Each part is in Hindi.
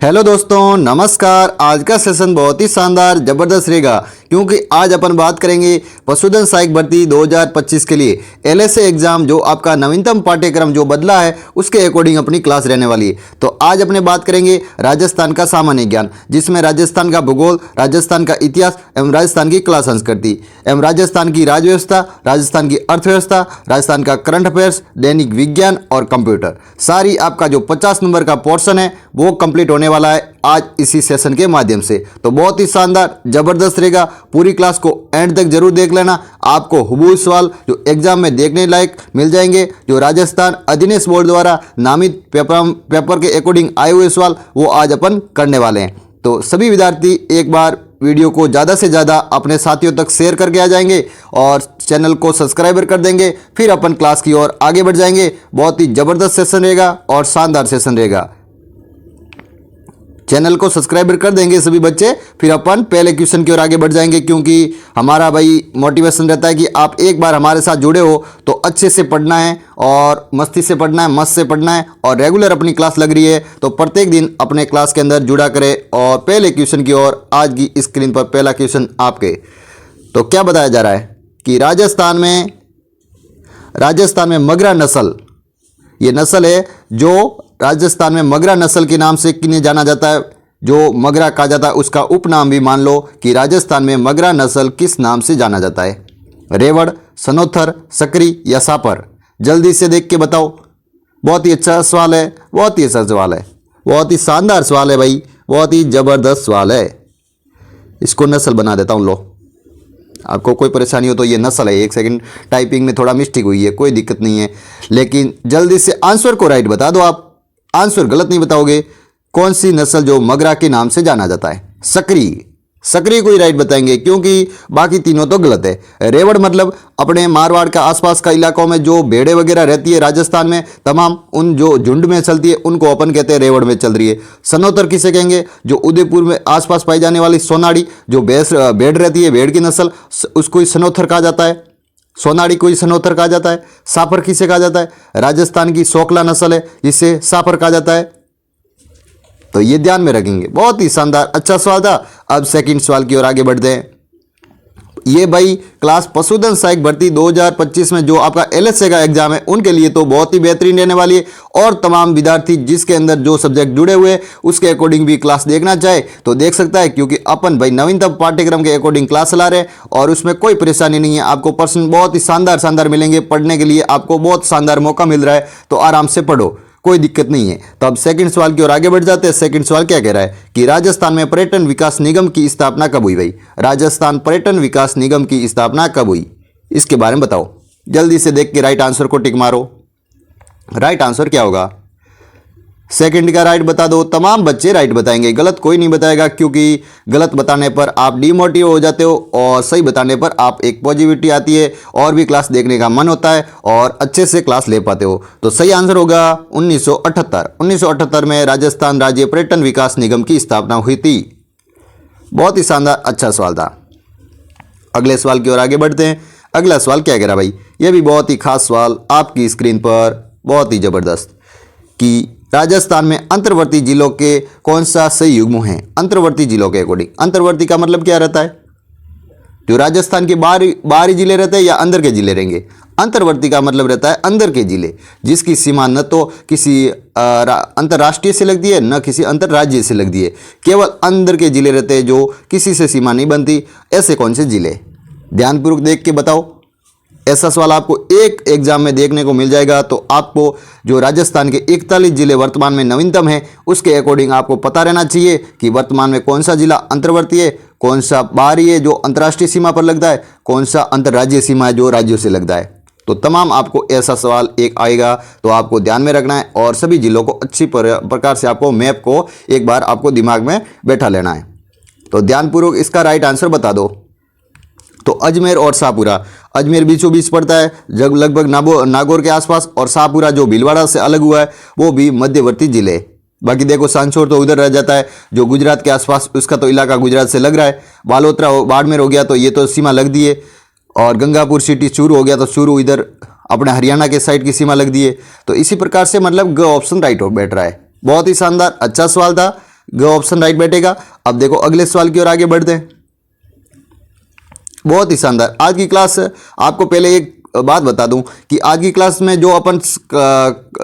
हेलो दोस्तों, नमस्कार। आज का सेशन बहुत ही शानदार ज़बरदस्त रहेगा क्योंकि आज अपन बात करेंगे पशुधन सहायक भर्ती 2025 के लिए एलएसए एग्जाम जो आपका नवीनतम पाठ्यक्रम जो बदला है उसके अकॉर्डिंग अपनी क्लास रहने वाली है। तो आज अपने बात करेंगे राजस्थान का सामान्य ज्ञान, जिसमें राजस्थान का भूगोल, राजस्थान का इतिहास एवं राजस्थान की कला संस्कृति एवं राजस्थान की राजव्यवस्था, राजस्थान की अर्थव्यवस्था, राजस्थान का करंट अफेयर्स, दैनिक विज्ञान और कंप्यूटर, सारी आपका जो 50 नंबर का पोर्शन है वो कंप्लीट होने वाला है आज इसी सेशन के माध्यम से। तो बहुत ही शानदार ज़बरदस्त रहेगा। पूरी क्लास को एंड तक जरूर देख लेना। आपको हुबहू सवाल जो एग्जाम में देखने लायक मिल जाएंगे, जो राजस्थान अधिनियम बोर्ड द्वारा नामित पेपर के अकॉर्डिंग आए हुए सवाल वो आज अपन करने वाले हैं। तो सभी विद्यार्थी एक बार वीडियो को ज़्यादा से ज़्यादा अपने साथियों तक शेयर करके आ जाएंगे और चैनल को सब्सक्राइबर कर देंगे, फिर अपन क्लास की ओर आगे बढ़ जाएंगे। बहुत ही ज़बरदस्त सेशन रहेगा और शानदार सेशन रहेगा। चैनल को सब्सक्राइबर कर देंगे सभी बच्चे, फिर अपन पहले क्वेश्चन की ओर आगे बढ़ जाएंगे, क्योंकि हमारा भाई मोटिवेशन रहता है कि आप एक बार हमारे साथ जुड़े हो तो अच्छे से पढ़ना है और मस्ती से पढ़ना है, मस्त से पढ़ना है। और रेगुलर अपनी क्लास लग रही है तो प्रत्येक दिन अपने क्लास के अंदर जुड़ा करें। और पहले क्वेश्चन की ओर आज की स्क्रीन पर पहला क्वेश्चन आपके। तो क्या बताया जा रहा है कि राजस्थान में मगरा नस्ल, ये नस्ल है जो राजस्थान में मगरा नस्ल के नाम से किन्हें जाना जाता है, जो मगरा कहा जाता है उसका उपनाम भी मान लो कि राजस्थान में मगरा नस्ल किस नाम से जाना जाता है। रेवड़, सनोथर, सकरी या सापर? जल्दी से देख के बताओ। बहुत ही अच्छा सवाल है, बहुत ही अच्छा सवाल है, बहुत ही शानदार सवाल है भाई, बहुत ही ज़बरदस्त सवाल है। इसको नस्ल बना देता हूँ। लो, आपको कोई परेशानी हो तो ये नस्ल है। एक सेकंड, टाइपिंग में थोड़ा मिस्टेक हुई है, कोई दिक्कत नहीं है, लेकिन जल्दी से आंसर को राइट बता दो। आप आंसर गलत नहीं बताओगे। कौन सी नस्ल जो मगरा के नाम से जाना जाता है? सकरी। सकरी को ही राइट बताएंगे क्योंकि बाकी तीनों तो गलत है। रेवड़ मतलब अपने मारवाड़ का आसपास का इलाकों में जो भेड़ें वगैरह रहती है राजस्थान में, तमाम उन जो झुंड में चलती है उनको अपन कहते हैं रेवड़ में चल रही है। सनोतर किसे कहेंगे? जो उदयपुर में आसपास पाई जाने वाली सोनाड़ी जो भेड़ रहती है, भेड़ की नस्ल, उसको ही सनोथर कहा जाता है। सोनाड़ी को ही सनोथर कहा जाता है। सापर किसे कहा जाता है? राजस्थान की सोकला नस्ल है जिसे सापर कहा जाता है। तो ये ध्यान में रखेंगे। बहुत ही शानदार अच्छा सवाल था। अब सेकंड सवाल की ओर आगे बढ़ते हैं। ये भाई क्लास पशुधन सहायक भर्ती 2025 में जो आपका एलएसए का एग्जाम है उनके लिए तो बहुत ही बेहतरीन रहने वाली है। और तमाम विद्यार्थी जिसके अंदर जो सब्जेक्ट जुड़े हुए हैं उसके अकॉर्डिंग भी क्लास देखना चाहे तो देख सकता है, क्योंकि अपन भाई नवीनतम पाठ्यक्रम के अकॉर्डिंग क्लास चला रहे हैं और उसमें कोई परेशानी नहीं है। आपको पर्सन बहुत ही शानदार मिलेंगे पढ़ने के लिए, आपको बहुत शानदार मौका मिल रहा है, तो आराम से पढ़ो, कोई दिक्कत नहीं है। तो अब सेकंड सवाल की ओर आगे बढ़ जाते हैं। सेकंड सवाल क्या कह रहा है कि राजस्थान में पर्यटन विकास निगम की स्थापना कब हुई? भाई राजस्थान पर्यटन विकास निगम की स्थापना कब हुई, इसके बारे में बताओ। जल्दी से देख के राइट आंसर को टिक मारो। राइट आंसर क्या होगा? सेकंड का राइट बता दो। तमाम बच्चे राइट बताएंगे, गलत कोई नहीं बताएगा, क्योंकि गलत बताने पर आप डिमोटिव हो जाते हो और सही बताने पर आप एक पॉजिटिविटी आती है और भी क्लास देखने का मन होता है और अच्छे से क्लास ले पाते हो। तो सही आंसर होगा 1978। 1978 में राजस्थान राज्य पर्यटन विकास निगम की स्थापना हुई थी। बहुत ही शानदार अच्छा सवाल था। अगले सवाल की ओर आगे बढ़ते हैं। अगला सवाल क्या कह रहा भाई? यह भी बहुत ही खास सवाल आपकी स्क्रीन पर, बहुत ही जबरदस्त, कि राजस्थान में अंतर्वर्ती जिलों के कौन सा सही युग्म है? अंतर्वर्ती जिलों के अकॉर्डिंग, अंतर्वर्ती का मतलब क्या रहता है? जो राजस्थान के बाहरी जिले रहते हैं या अंदर के जिले रहेंगे? अंतर्वर्ती का मतलब रहता है अंदर के जिले, जिसकी सीमा न तो किसी अंतर्राष्ट्रीय से लगती है न किसी अंतर्राज्यीय से लगती है, केवल अंदर के जिले रहते हैं जो किसी से सीमा नहीं बनती। ऐसे कौन से जिले? ध्यानपूर्वक देख के बताओ। ऐसा सवाल आपको एक एग्जाम में देखने को मिल जाएगा। तो आपको जो राजस्थान के 41 जिले वर्तमान में नवीनतम है उसके अकॉर्डिंग आपको पता रहना चाहिए कि वर्तमान में कौन सा जिला अंतर्वर्ती है, कौन सा बाहरी है जो अंतर्राष्ट्रीय सीमा पर लगता है, कौन सा अंतर्राज्यीय सीमा है जो राज्यों से लगता है। तो तमाम आपको ऐसा सवाल एक आएगा तो आपको ध्यान में रखना है और सभी जिलों को अच्छी प्रकार से आपको मैप को एक बार आपको दिमाग में बैठा लेना है। तो ध्यानपूर्वक इसका राइट आंसर बता दो। तो अजमेर और शाहपुरा, अजमेर बीचों बीच पड़ता है जब लगभग नागौर के आसपास, और शाहपुरा जो भीलवाड़ा से अलग हुआ है वो भी मध्यवर्ती जिले। बाकी देखो सांचौर तो उधर रह जाता है जो गुजरात के आसपास, उसका तो इलाका गुजरात से लग रहा है। बालोतरा बाड़मेर हो गया तो ये तो सीमा लग दी है, और गंगापुर सिटी चूरू हो गया तो चूरू इधर अपने हरियाणा के साइड की सीमा लग दी है। तो इसी प्रकार से मतलब ग ऑप्शन राइट हो बैठ रहा है। बहुत ही शानदार अच्छा सवाल था। ग ऑप्शन राइट बैठेगा। अब देखो अगले सवाल की ओर आगे बढ़ते हैं। बहुत ही शानदार। आज की क्लास, आपको पहले एक बात बता दूं कि आज की क्लास में जो अपन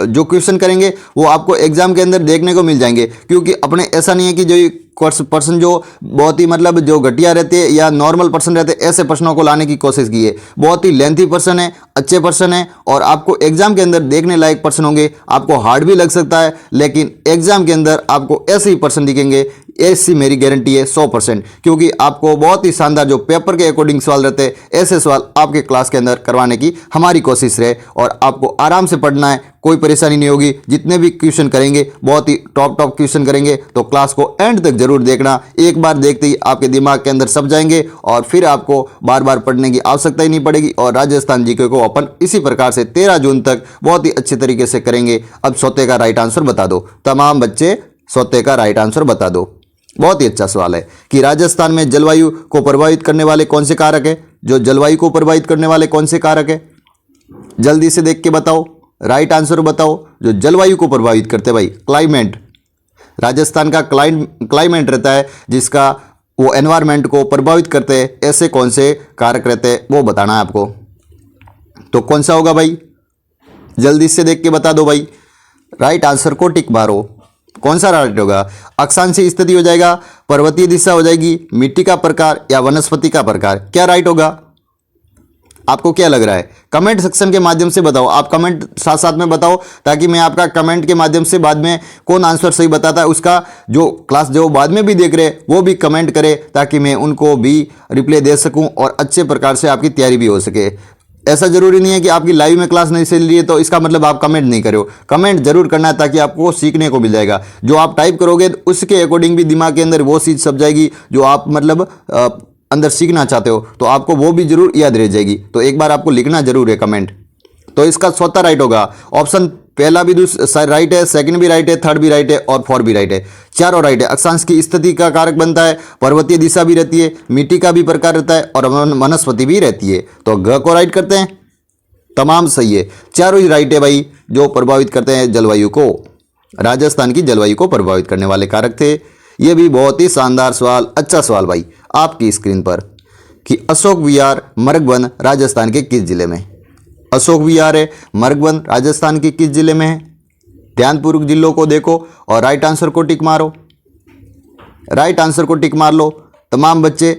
जो क्वेश्चन करेंगे वो आपको एग्जाम के अंदर देखने को मिल जाएंगे, क्योंकि अपने ऐसा नहीं है कि जो पर्सन जो बहुत ही मतलब जो घटिया रहते हैं या नॉर्मल पर्सन रहते हैं ऐसे प्रश्नों को लाने की कोशिश की है। बहुत ही लेंथी पर्सन है, अच्छे पर्सन है और आपको एग्जाम के अंदर देखने लायक पर्सन होंगे। आपको हार्ड भी लग सकता है, लेकिन एग्जाम के अंदर आपको ऐसे ही पर्सन दिखेंगे, ऐसी मेरी गारंटी है 100%, क्योंकि आपको बहुत ही शानदार जो पेपर के अकॉर्डिंग सवाल रहते हैं ऐसे सवाल आपके क्लास के अंदर करवाने की हमारी कोशिश रहे। और आपको आराम से पढ़ना है, कोई परेशानी नहीं होगी। जितने भी क्वेश्चन करेंगे बहुत ही टॉप क्वेश्चन करेंगे, तो क्लास को एंड तक जरूर देखना। एक बार देखते ही आपके दिमाग के अंदर सब जाएंगे और फिर आपको बार बार पढ़ने की आवश्यकता ही नहीं पड़ेगी। और राजस्थान जीके को अपन इसी प्रकार से 13 जून तक बहुत ही अच्छे तरीके से करेंगे। अब सौते का राइट आंसर बता दो, तमाम बच्चे सौते का राइट आंसर बता दो। बहुत ही अच्छा सवाल है कि राजस्थान में जलवायु को प्रभावित करने वाले कौन से कारक है। जो जलवायु को प्रभावित करने वाले कौन से कारक है, जल्दी से देख के बताओ, राइट आंसर बताओ। जो जलवायु को प्रभावित करते भाई, क्लाइमेट, राजस्थान का क्लाइमेट रहता है जिसका वो एनवायरनमेंट को प्रभावित करते हैं। ऐसे कौन से कारक रहते हैं वो बताना है आपको। तो कौन सा होगा भाई, जल्दी से देख के बता दो भाई। राइट आंसर को टिक मारो। कौन सा राइट होगा, अक्षांशीय स्थिति हो जाएगा, पर्वतीय दिशा हो जाएगी, मिट्टी का प्रकार या वनस्पति का प्रकार, क्या राइट होगा? आपको क्या लग रहा है? कमेंट सेक्शन के माध्यम से बताओ। आप कमेंट साथ साथ में बताओ ताकि मैं आपका कमेंट के माध्यम से बाद में कौन आंसर सही बताता है उसका जो क्लास जो बाद में भी देख रहे हैं वो भी कमेंट करे, ताकि मैं उनको भी रिप्लाई दे सकूं और अच्छे प्रकार से आपकी तैयारी भी हो सके। ऐसा जरूरी नहीं है कि आपकी लाइव में क्लास नहीं चल रही है तो इसका मतलब आप कमेंट नहीं करो। कमेंट जरूर करना है ताकि आपको सीखने को मिल जाएगा। जो आप टाइप करोगे उसके अकॉर्डिंग भी दिमाग के अंदर वो चीज़ सब जाएगी जो आप मतलब अंदर सीखना चाहते हो, तो आपको वो भी जरूर याद रह जाएगी। तो एक बार आपको लिखना जरूर है कमेंट। तो इसका चौथा राइट होगा। ऑप्शन पहला भी राइट है, सेकंड भी राइट है, थर्ड भी राइट है और फोर्थ भी राइट है। चारों राइट है। अक्षांश की स्थिति का कारक बनता है, पर्वतीय दिशा भी रहती है, मिट्टी का भी प्रकार रहता है और वनस्पति भी रहती है। तो घ को राइट करते हैं, तमाम सही है। चारों ही राइट है भाई, जो प्रभावित करते हैं जलवायु को, राजस्थान की जलवायु को प्रभावित करने वाले कारक थे। ये भी बहुत ही शानदार सवाल, अच्छा सवाल भाई आपकी स्क्रीन पर कि अशोक विहार मरगवन राजस्थान के किस जिले में? अशोक विहार है मरगवन राजस्थान के किस जिले में है? ध्यानपूर्वक जिलों को देखो और राइट आंसर को टिक मारो। राइट आंसर को टिक मार लो तमाम बच्चे।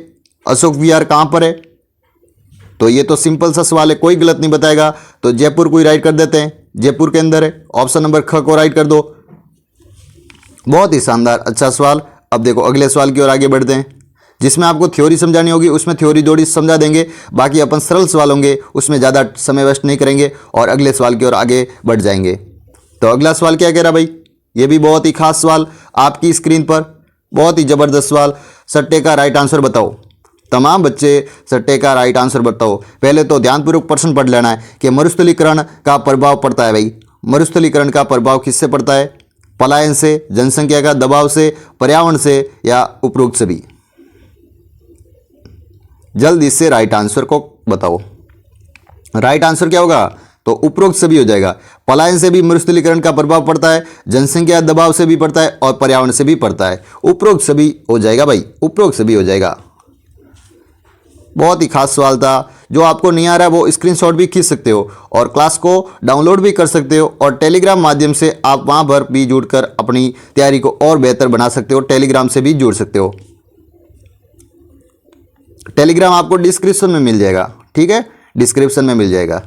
अशोक विहार कहाँ पर है? तो ये तो सिंपल सा सवाल है, कोई गलत नहीं बताएगा। तो जयपुर को ही राइट कर देते हैं, जयपुर के अंदर है। ऑप्शन नंबर ख को राइट कर दो। बहुत ही शानदार, अच्छा सवाल। अब देखो अगले सवाल की ओर आगे बढ़ते हैं जिसमें आपको थ्योरी समझानी होगी। उसमें थ्योरी थोड़ी समझा देंगे, बाकी अपन सरल सवाल होंगे उसमें ज़्यादा समय वेस्ट नहीं करेंगे और अगले सवाल की ओर आगे बढ़ जाएंगे। तो अगला सवाल क्या कह रहा भाई, ये भी बहुत ही खास सवाल आपकी स्क्रीन पर, बहुत ही ज़बरदस्त सवाल। सट्टे का राइट आंसर बताओ। तमाम बच्चे सट्टे का राइट आंसर बताओ। पहले तो ध्यानपूर्वक प्रश्न पढ़ लेना है कि मरुस्थलीकरण का प्रभाव पड़ता है भाई। मरुस्थलीकरण का प्रभाव किससे पड़ता है? पलायन से, जनसंख्या का दबाव से, पर्यावरण से या उपरोक्त सभी? जल्दी से राइट आंसर को बताओ। राइट आंसर क्या होगा? तो उपरोक्त सभी हो जाएगा। पलायन से भी मरुस्थलीकरण का प्रभाव पड़ता है, जनसंख्या दबाव से भी पड़ता है और पर्यावरण से भी पड़ता है। उपरोक्त सभी हो जाएगा भाई, उपरोक्त सभी हो जाएगा। बहुत ही खास सवाल था। जो आपको नहीं आ रहा है वो स्क्रीनशॉट भी खींच सकते हो और क्लास को डाउनलोड भी कर सकते हो और टेलीग्राम माध्यम से आप वहां पर भी जुड़कर अपनी तैयारी को और बेहतर बना सकते हो। टेलीग्राम से भी जुड़ सकते हो। टेलीग्राम आपको डिस्क्रिप्शन में मिल जाएगा, ठीक है, डिस्क्रिप्शन में मिल जाएगा।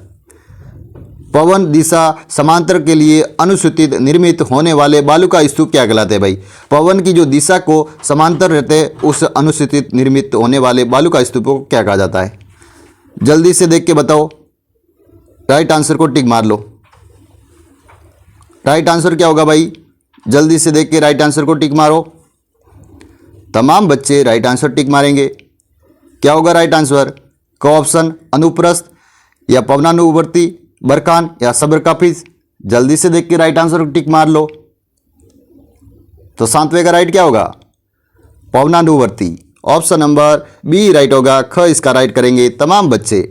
पवन दिशा समांतर के लिए अनुसूचित निर्मित होने वाले बालू का स्तूप क्या कहलाते हैं भाई? पवन की जो दिशा को समांतर रहते हैं उस अनुसूचित निर्मित होने वाले बालू का स्तूप को क्या कहा जाता है? जल्दी से देख के बताओ। राइट आंसर को टिक मार लो। राइट आंसर क्या होगा भाई? जल्दी से देख के राइट आंसर को टिक मारो। तमाम बच्चे राइट आंसर टिक मारेंगे। क्या होगा राइट आंसर? क ऑप्शन अनुप्रस्थ या पवनानुवर्ती बरखान या सब्रकाफिज? जल्दी से देख के राइट आंसर को टिक मार लो। तो सातवें का राइट क्या होगा? पवनानुवर्ती। ऑप्शन नंबर बी राइट होगा। ख इसका राइट करेंगे तमाम बच्चे।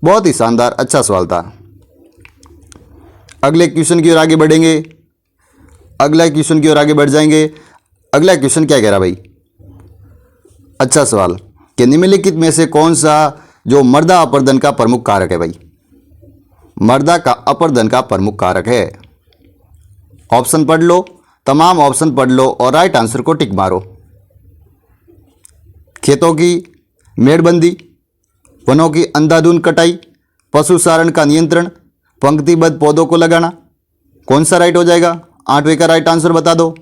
बहुत ही शानदार, अच्छा सवाल था। अगले क्वेश्चन की ओर आगे बढ़ेंगे। अगला क्वेश्चन की ओर आगे बढ़ जाएंगे। अगला क्वेश्चन क्या कह रहा भाई, अच्छा सवाल, कि निम्नलिखित में से कौन सा जो मृदा अपरदन का प्रमुख कारक है भाई, मृदा का अपरदन का प्रमुख कारक है। ऑप्शन पढ़ लो, तमाम ऑप्शन पढ़ लो और राइट आंसर को टिक मारो। खेतों की मेड़बंदी, वनों की अंधाधुंध कटाई, पशु चारण का नियंत्रण, पंक्तिबद्ध पौधों को लगाना, कौन सा राइट हो जाएगा? 8वें का राइट आंसर बता दो।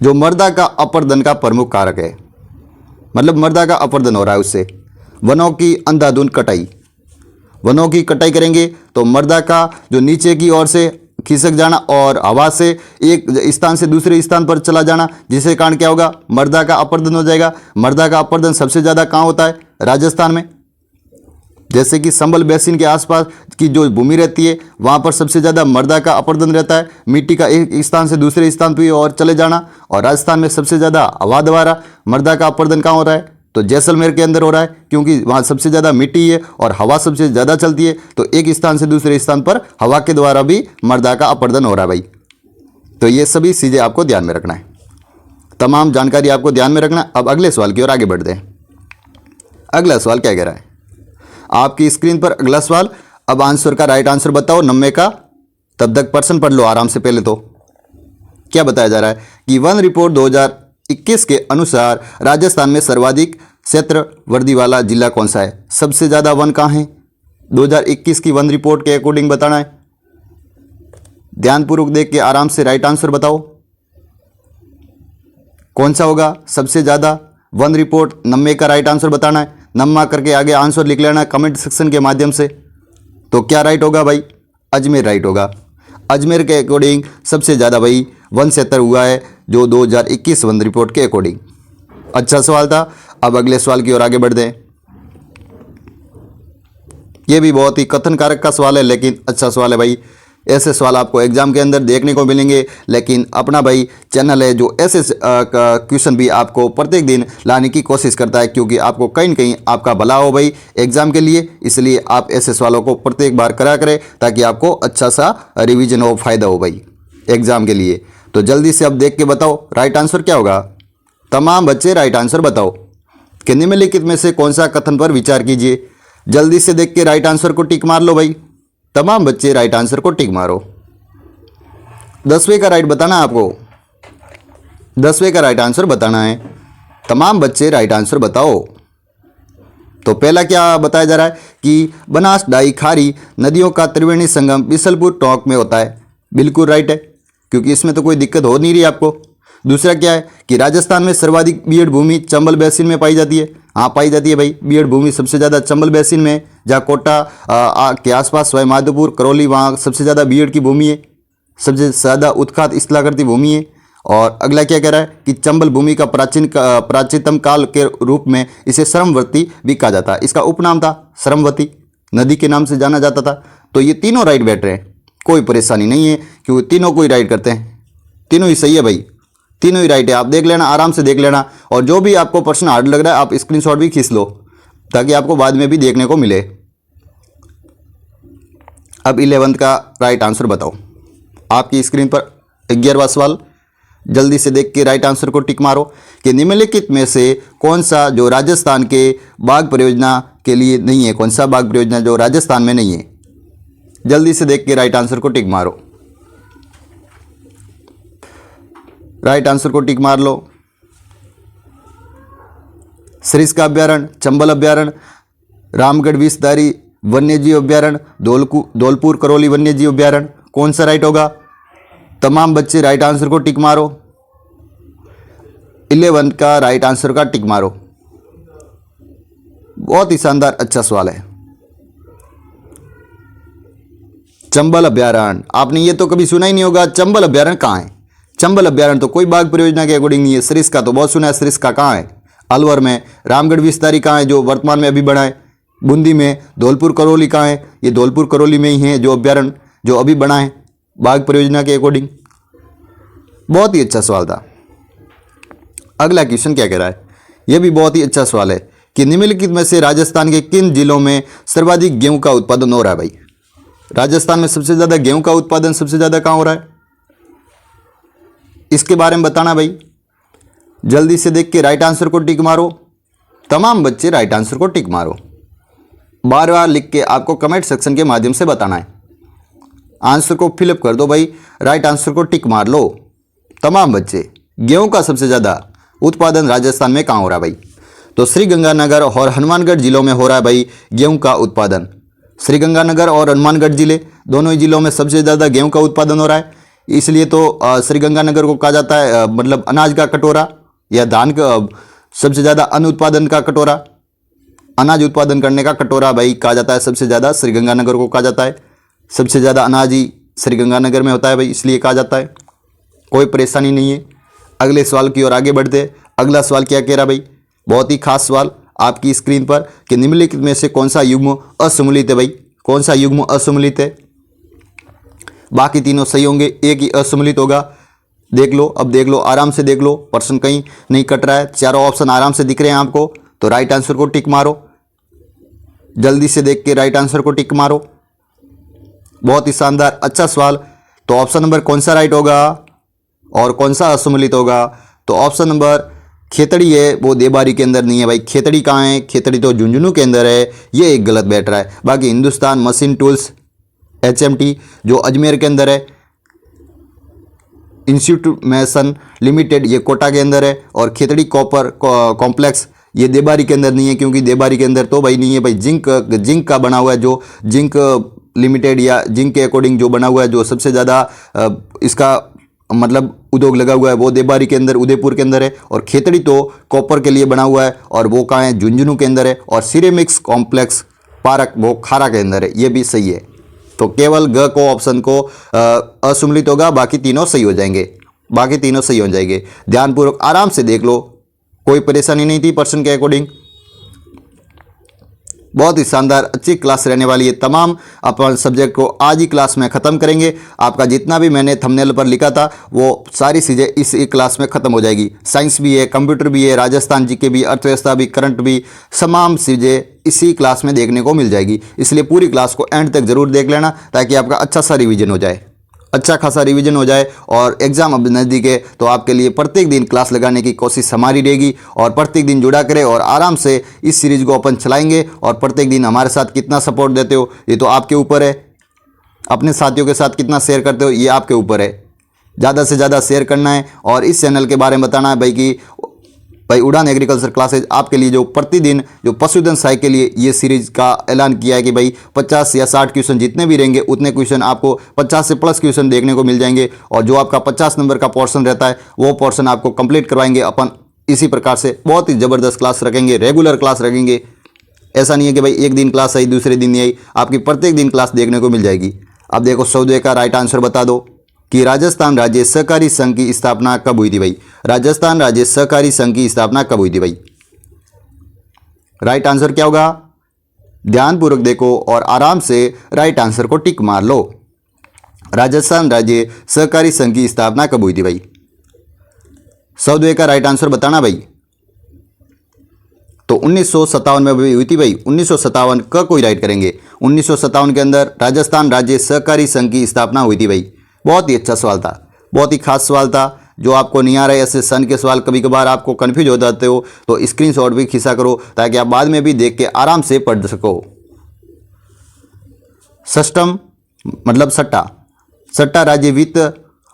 जो मृदा का अपरदन का प्रमुख कारक है, मतलब मृदा का अपरदन हो रहा है उससे। वनों की अंधाधुंध कटाई, वनों की कटाई करेंगे तो मृदा का जो नीचे की ओर से खिसक जाना और हवा से एक स्थान से दूसरे स्थान पर चला जाना, जिसके कारण क्या होगा? मृदा का अपरदन हो जाएगा। मृदा का अपरदन सबसे ज़्यादा कहाँ होता है? राजस्थान में। जैसे कि संबल बेसिन के आसपास की जो भूमि रहती है वहाँ पर सबसे ज़्यादा मृदा का अपरदन रहता है, मिट्टी का एक स्थान से दूसरे स्थान पर और चले जाना। और राजस्थान में सबसे ज़्यादा हवा द्वारा मृदा का अपरदन कहाँ हो रहा है? तो जैसलमेर के अंदर हो रहा है, क्योंकि वहाँ सबसे ज़्यादा मिट्टी है और हवा सबसे ज़्यादा चलती है, तो एक स्थान से दूसरे स्थान पर हवा के द्वारा भी मृदा का अपरदन हो रहा है भाई। तो ये सभी चीज़ें आपको ध्यान में रखना है, तमाम जानकारी आपको ध्यान में रखना है। अब अगले सवाल की ओर आगे बढ़ते हैं। अगला सवाल क्या कह रहा है आपकी स्क्रीन पर? अगला सवाल, अब आंसर का राइट आंसर बताओ 90 का, तब तक प्रश्न पढ़ लो आराम से। पहले तो क्या बताया जा रहा है कि वन रिपोर्ट 2021 के अनुसार राजस्थान में सर्वाधिक क्षेत्र वर्दी वाला जिला कौन सा है? सबसे ज़्यादा वन कहाँ है? 2021 की वन रिपोर्ट के अकॉर्डिंग बताना है। ध्यानपूर्वक देख के आराम से राइट आंसर बताओ कौन सा होगा सबसे ज़्यादा। वन रिपोर्ट 90 का राइट आंसर बताना है, नम्मा करके आगे आंसर लिख लेना कमेंट सेक्शन के माध्यम से। तो क्या राइट होगा भाई? अजमेर राइट होगा। अजमेर के अकॉर्डिंग सबसे ज़्यादा भाई वन क्षेत्र हुआ है, जो 2021 वन रिपोर्ट के अकॉर्डिंग। अच्छा सवाल था। अब अगले सवाल की ओर आगे बढ़ते हैं। ये भी बहुत ही कथन कारक का सवाल है, लेकिन अच्छा सवाल है भाई। ऐसे सवाल आपको एग्जाम के अंदर देखने को मिलेंगे, लेकिन अपना भाई चैनल है जो ऐसे क्वेश्चन भी आपको प्रत्येक दिन लाने की कोशिश करता है, क्योंकि आपको कहीं न कहीं आपका भला हो भाई एग्जाम के लिए। इसलिए आप ऐसे सवालों को प्रत्येक बार करा करें, ताकि आपको अच्छा सा रिवीजन हो, फायदा हो भाई एग्जाम के लिए। तो जल्दी से अब देख के बताओ राइट आंसर क्या होगा। तमाम बच्चे राइट आंसर बताओ कि निम्नलिखित में से कौन सा कथन पर विचार कीजिए। जल्दी से देख के राइट आंसर को टिक मार लो भाई। तमाम बच्चे राइट आंसर को टिक मारो। 10वें का राइट बताना है आपको, 10वें का राइट आंसर बताना है। तमाम बच्चे राइट आंसर बताओ। तो पहला क्या बताया जा रहा है कि बनास डाई खारी नदियों का त्रिवेणी संगम बिसलपुर टोंक में होता है। बिल्कुल राइट है, क्योंकि इसमें तो कोई दिक्कत हो नहीं रही आपको। दूसरा क्या है कि राजस्थान में सर्वाधिक बीहड़ भूमि चंबल बेसिन में पाई जाती है। हाँ पाई जाती है भाई, बीहड़ भूमि सबसे ज़्यादा चंबल बेसिन में, जहाँ कोटा के आसपास सवाई माधोपुर करौली, वहाँ सबसे ज़्यादा बीहड़ की भूमि है, सबसे ज़्यादा उत्खात स्थलाकृति भूमि है। और अगला क्या कह रहा है कि चंबल भूमि का प्राचीनतम काल के रूप में इसे श्रमवती भी कहा जाता है। इसका उपनाम था श्रमवती, नदी के नाम से जाना जाता था। तो ये तीनों राइट बैठ रहे हैं, कोई परेशानी नहीं है, क्योंकि तीनों को ही राइट करते हैं। तीनों ही सही है भाई, तीनों ही राइट है। आप देख लेना, आराम से देख लेना, और जो भी आपको प्रश्न हार्ड लग रहा है आप स्क्रीनशॉट भी खींच लो, ताकि आपको बाद में भी देखने को मिले। अब 11th का राइट आंसर बताओ। आपकी स्क्रीन पर 11वां सवाल, जल्दी से देख के राइट आंसर को टिक मारो कि निम्नलिखित में से कौन सा जो राजस्थान के बाघ परियोजना के लिए नहीं है, कौन सा बाघ परियोजना जो राजस्थान में नहीं है। जल्दी से देख के राइट आंसर को टिक मारो। राइट आंसर को टिक मार लो। सरिस्का अभ्यारण्य, चंबल अभ्यारण्य, रामगढ़ विषधारी वन्यजीव अभ्यारण्य, धौलपुर करौली वन्यजीव अभ्यारण्य, कौन सा राइट होगा? तमाम बच्चे राइट आंसर को टिक मारो। 11 का राइट आंसर का टिक मारो। बहुत ही शानदार अच्छा सवाल है। चंबल अभ्यारण्य, आपने ये तो कभी सुना ही नहीं होगा। चंबल अभ्यारण्य कहाँ है? चंबल अभ्यारण्य तो कोई बाघ परियोजना के अकॉर्डिंग नहीं है। सरिस्का तो बहुत सुना है, सरिस्का कहाँ है? अलवर में। रामगढ़ विषधारी कहाँ है, जो वर्तमान में अभी बना है? बूंदी में। धौलपुर करौली कहाँ है? ये धौलपुर करौली में ही है जो अभ्यारण्य जो अभी बना है बाघ परियोजना के अकॉर्डिंग। बहुत ही अच्छा सवाल था। अगला क्वेश्चन क्या कह रहा है? यह भी बहुत ही अच्छा सवाल है कि निम्नलिखित में से राजस्थान के किन जिलों में सर्वाधिक गेहूं का उत्पादन हो रहा है भाई? राजस्थान में सबसे ज़्यादा गेहूं का उत्पादन सबसे ज़्यादा कहाँ हो रहा है? इसके बारे में बताना भाई। जल्दी से देख के राइट आंसर को टिक मारो। तमाम बच्चे राइट आंसर को टिक मारो। बार बार लिख के आपको कमेंट सेक्शन के माध्यम से बताना है। आंसर को फिलअप कर दो भाई, राइट आंसर को टिक मार लो तमाम बच्चे। गेहूं का सबसे ज़्यादा उत्पादन राजस्थान में कहाँ हो रहा है भाई? तो श्रीगंगानगर और हनुमानगढ़ जिलों में हो रहा है भाई गेहूं का उत्पादन। श्रीगंगानगर और हनुमानगढ़ जिले दोनों ही जिलों में सबसे ज़्यादा गेहूं का उत्पादन हो रहा है। इसलिए तो श्रीगंगानगर को कहा जाता है मतलब अनाज का कटोरा या धान का सबसे ज़्यादा अन्न उत्पादन का कटोरा, अनाज उत्पादन करने का कटोरा भाई कहा जाता है। सबसे ज़्यादा श्रीगंगानगर को कहा जाता है। सबसे ज़्यादा अनाज ही श्रीगंगानगर में होता है भाई, इसलिए कहा जाता है। कोई परेशानी नहीं है। अगले सवाल की ओर आगे बढ़ते हैं। अगला सवाल क्या कह रहा भाई? बहुत ही खास सवाल आपकी स्क्रीन पर कि निम्नलिखित में से कौन सा युग्म असम्मिलित है भाई? कौन सा युग्म असम्मिलित है? बाकी तीनों सही होंगे, एक ही असम्मिलित होगा। देख लो, अब देख लो, आराम से देख लो, प्रश्न कहीं नहीं कट रहा है। चारों ऑप्शन आराम से दिख रहे हैं आपको, तो राइट आंसर को टिक मारो। जल्दी से देख के राइट आंसर को टिक मारो। बहुत ही शानदार, अच्छा सवाल। तो ऑप्शन नंबर कौन सा राइट होगा और कौन सा असम्मिलित होगा? तो ऑप्शन नंबर खेतड़ी है, वो देबारी के अंदर नहीं है भाई। खेतड़ी कहाँ है? खेतड़ी तो झुंझुनू के अंदर है, ये एक गलत बैठ रहा है। बाकी हिंदुस्तान मशीन टूल्स HMT जो अजमेर के अंदर है, इंस्टीट्यूट मैसन लिमिटेड ये कोटा के अंदर है, और खेतड़ी कॉपर कॉम्प्लेक्स ये देबारी के अंदर नहीं है, क्योंकि देबारी के अंदर तो भाई नहीं है भाई। जिंक का बना हुआ है, जो जिंक लिमिटेड या जिंक के अकॉर्डिंग जो बना हुआ है, जो सबसे ज़्यादा इसका मतलब उद्योग लगा हुआ है, वो देबारी के अंदर उदयपुर के अंदर है। और खेतड़ी तो कॉपर के लिए बना हुआ है, और वो कहाँ है? झुंझुनू के अंदर है। और सिरेमिक्स कॉम्प्लेक्स पार्क वो खारा के अंदर है, ये भी सही है। तो केवल ग को ऑप्शन को असम्मिलित होगा, बाकी तीनों सही हो जाएंगे। बाकी तीनों सही हो जाएंगे। ध्यानपूर्वक आराम से देख लो, कोई परेशानी नहीं थी प्रश्न के अकॉर्डिंग। बहुत ही शानदार अच्छी क्लास रहने वाली है। तमाम अपन सब्जेक्ट को आज ही क्लास में ख़त्म करेंगे। आपका जितना भी मैंने थंबनेल पर लिखा था वो सारी चीज़ें इस क्लास में ख़त्म हो जाएगी। साइंस भी है, कंप्यूटर भी है, राजस्थान जीके भी, अर्थव्यवस्था भी, करंट भी, तमाम चीज़ें इसी क्लास में देखने को मिल जाएगी। इसलिए पूरी क्लास को एंड तक ज़रूर देख लेना, ताकि आपका अच्छा सा रिविजन हो जाए, अच्छा खासा रिवीजन हो जाए। और एग्ज़ाम अब नज़दीक है, तो आपके लिए प्रत्येक दिन क्लास लगाने की कोशिश हमारी रहेगी। और प्रत्येक दिन जुड़ा करें और आराम से इस सीरीज़ को अपन चलाएंगे। और प्रत्येक दिन हमारे साथ कितना सपोर्ट देते हो ये तो आपके ऊपर है। अपने साथियों के साथ कितना शेयर करते हो ये आपके ऊपर है। ज़्यादा से ज़्यादा शेयर करना है और इस चैनल के बारे में बताना है भाई कि भाई उड़ान एग्रीकल्चर क्लासेज आपके लिए जो प्रतिदिन जो पशुधन सहाय के लिए ये सीरीज का ऐलान किया है कि भाई 50 या 60 क्वेश्चन जितने भी रहेंगे उतने क्वेश्चन आपको 50 से प्लस क्वेश्चन देखने को मिल जाएंगे। और जो आपका 50 नंबर का पोर्शन रहता है वो पोर्शन आपको कंप्लीट करवाएंगे अपन। इसी प्रकार से बहुत ही ज़बरदस्त क्लास रखेंगे, रेगुलर क्लास रखेंगे। ऐसा नहीं है कि भाई एक दिन क्लास आई दूसरे दिन नहीं आई, आपकी प्रत्येक दिन क्लास देखने को मिल जाएगी। अब देखो 100 का राइट आंसर बता दो कि राजस्थान राज्य सहकारी संघ की स्थापना कब हुई थी भाई? राजस्थान राज्य सहकारी संघ की स्थापना कब हुई थी भाई? राइट आंसर क्या होगा? ध्यानपूर्वक देखो और आराम से राइट आंसर को टिक मार लो। राजस्थान राज्य सहकारी संघ की स्थापना कब हुई थी भाई? 100 का राइट आंसर बताना भाई। तो 1957 में हुई थी भाई। 1957 का कोई राइट करेंगे। 1957 के अंदर राजस्थान राज्य सहकारी संघ की स्थापना हुई थी भाई। बहुत ही अच्छा सवाल था, बहुत ही खास सवाल था। जो आपको नहीं आ रहा है ऐसे सन के सवाल, कभी कभार आपको कन्फ्यूज हो जाते हो, तो स्क्रीनशॉट भी खींचा करो ताकि आप बाद में भी देख के आराम से पढ़ सको। षष्टम मतलब सट्टा राज्य वित्त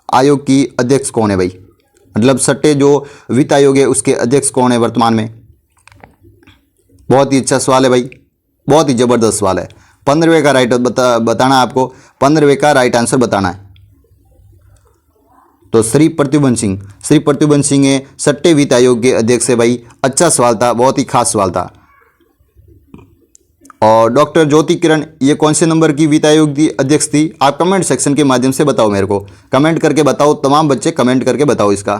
आयोग की अध्यक्ष कौन है भाई? मतलब सट्टे जो वित्त आयोग है उसके अध्यक्ष कौन है वर्तमान में? बहुत ही अच्छा सवाल है भाई, बहुत ही ज़बरदस्त सवाल है। 15वें का राइट बताना है आपको। 15वें का राइट आंसर बताना है। तो श्री प्रत्युबन सिंह है सट्टे वित्त आयोग के अध्यक्ष है भाई। अच्छा सवाल था, बहुत ही खास सवाल था। और डॉक्टर ज्योति किरण ये कौन से नंबर की वित्त आयोग की अध्यक्ष थी? आप कमेंट सेक्शन के माध्यम से बताओ, मेरे को कमेंट करके बताओ। तमाम बच्चे कमेंट करके बताओ इसका।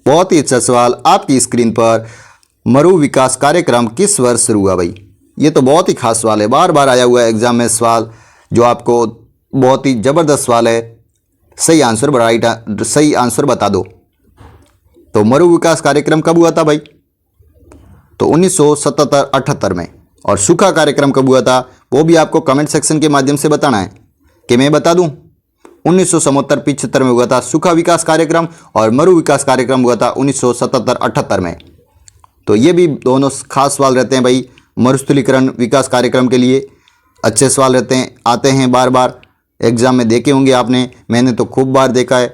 बहुत ही अच्छा सवाल आपकी स्क्रीन पर। मरु विकास कार्यक्रम किस वर्ष शुरू हुआ भाई? ये तो बहुत ही खास सवाल है, बार बार आया हुआ है एग्जाम में सवाल, जो आपको बहुत ही ज़बरदस्त सवाल है। सही आंसर बता दो। तो मरु विकास कार्यक्रम कब हुआ था भाई? तो 1977-78 में। और सूखा कार्यक्रम कब हुआ था वो भी आपको कमेंट सेक्शन के माध्यम से बताना है। कि मैं बता दूं 1977-75 में हुआ था सूखा विकास कार्यक्रम और मरु विकास कार्यक्रम हुआ था 1977-78 में। तो ये भी दोनों खास सवाल रहते हैं भाई मरुस्थलीकरण विकास कार्यक्रम के लिए। अच्छे सवाल रहते हैं, आते हैं बार बार एग्जाम में, देखे होंगे आपने, मैंने तो खूब बार देखा है,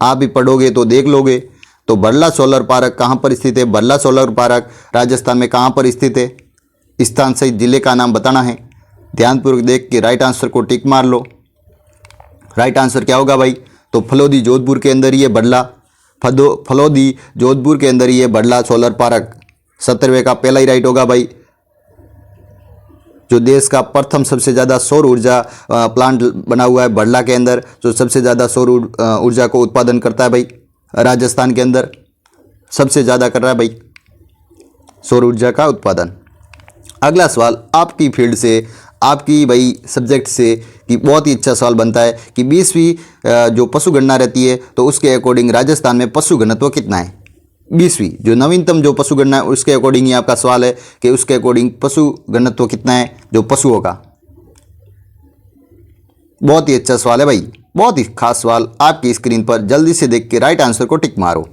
आप भी पढ़ोगे तो देख लोगे। तो बरला सोलर पार्क कहाँ पर स्थित है? बरला सोलर पार्क राजस्थान में कहाँ पर स्थित है? स्थान सहित जिले का नाम बताना है। ध्यानपूर्वक देख के राइट आंसर को टिक मार लो। राइट आंसर क्या होगा भाई? तो फलोदी जोधपुर के अंदर ही है बरला, फलोदी जोधपुर के अंदर ही है बरला सोलर पार्क। 70वें का पहला ही राइट होगा भाई। जो देश का प्रथम सबसे ज़्यादा सौर ऊर्जा प्लांट बना हुआ है बरला के अंदर, जो सबसे ज़्यादा सौर ऊर्जा को उत्पादन करता है भाई, राजस्थान के अंदर सबसे ज़्यादा कर रहा है भाई सौर ऊर्जा का उत्पादन। अगला सवाल आपकी फील्ड से, आपकी भाई सब्जेक्ट से, कि बहुत ही अच्छा सवाल बनता है कि 20वीं जो पशु गणना रहती है तो उसके अकॉर्डिंग राजस्थान में पशु घनत्व कितना है? 20वीं जो नवीनतम जो पशु गणना है उसके अकॉर्डिंग ही आपका सवाल है कि उसके अकॉर्डिंग पशु घनत्व कितना है जो पशुओं का। बहुत ही अच्छा सवाल है भाई, बहुत ही खास सवाल आपकी स्क्रीन पर। जल्दी से देख के राइट आंसर को टिक मारो।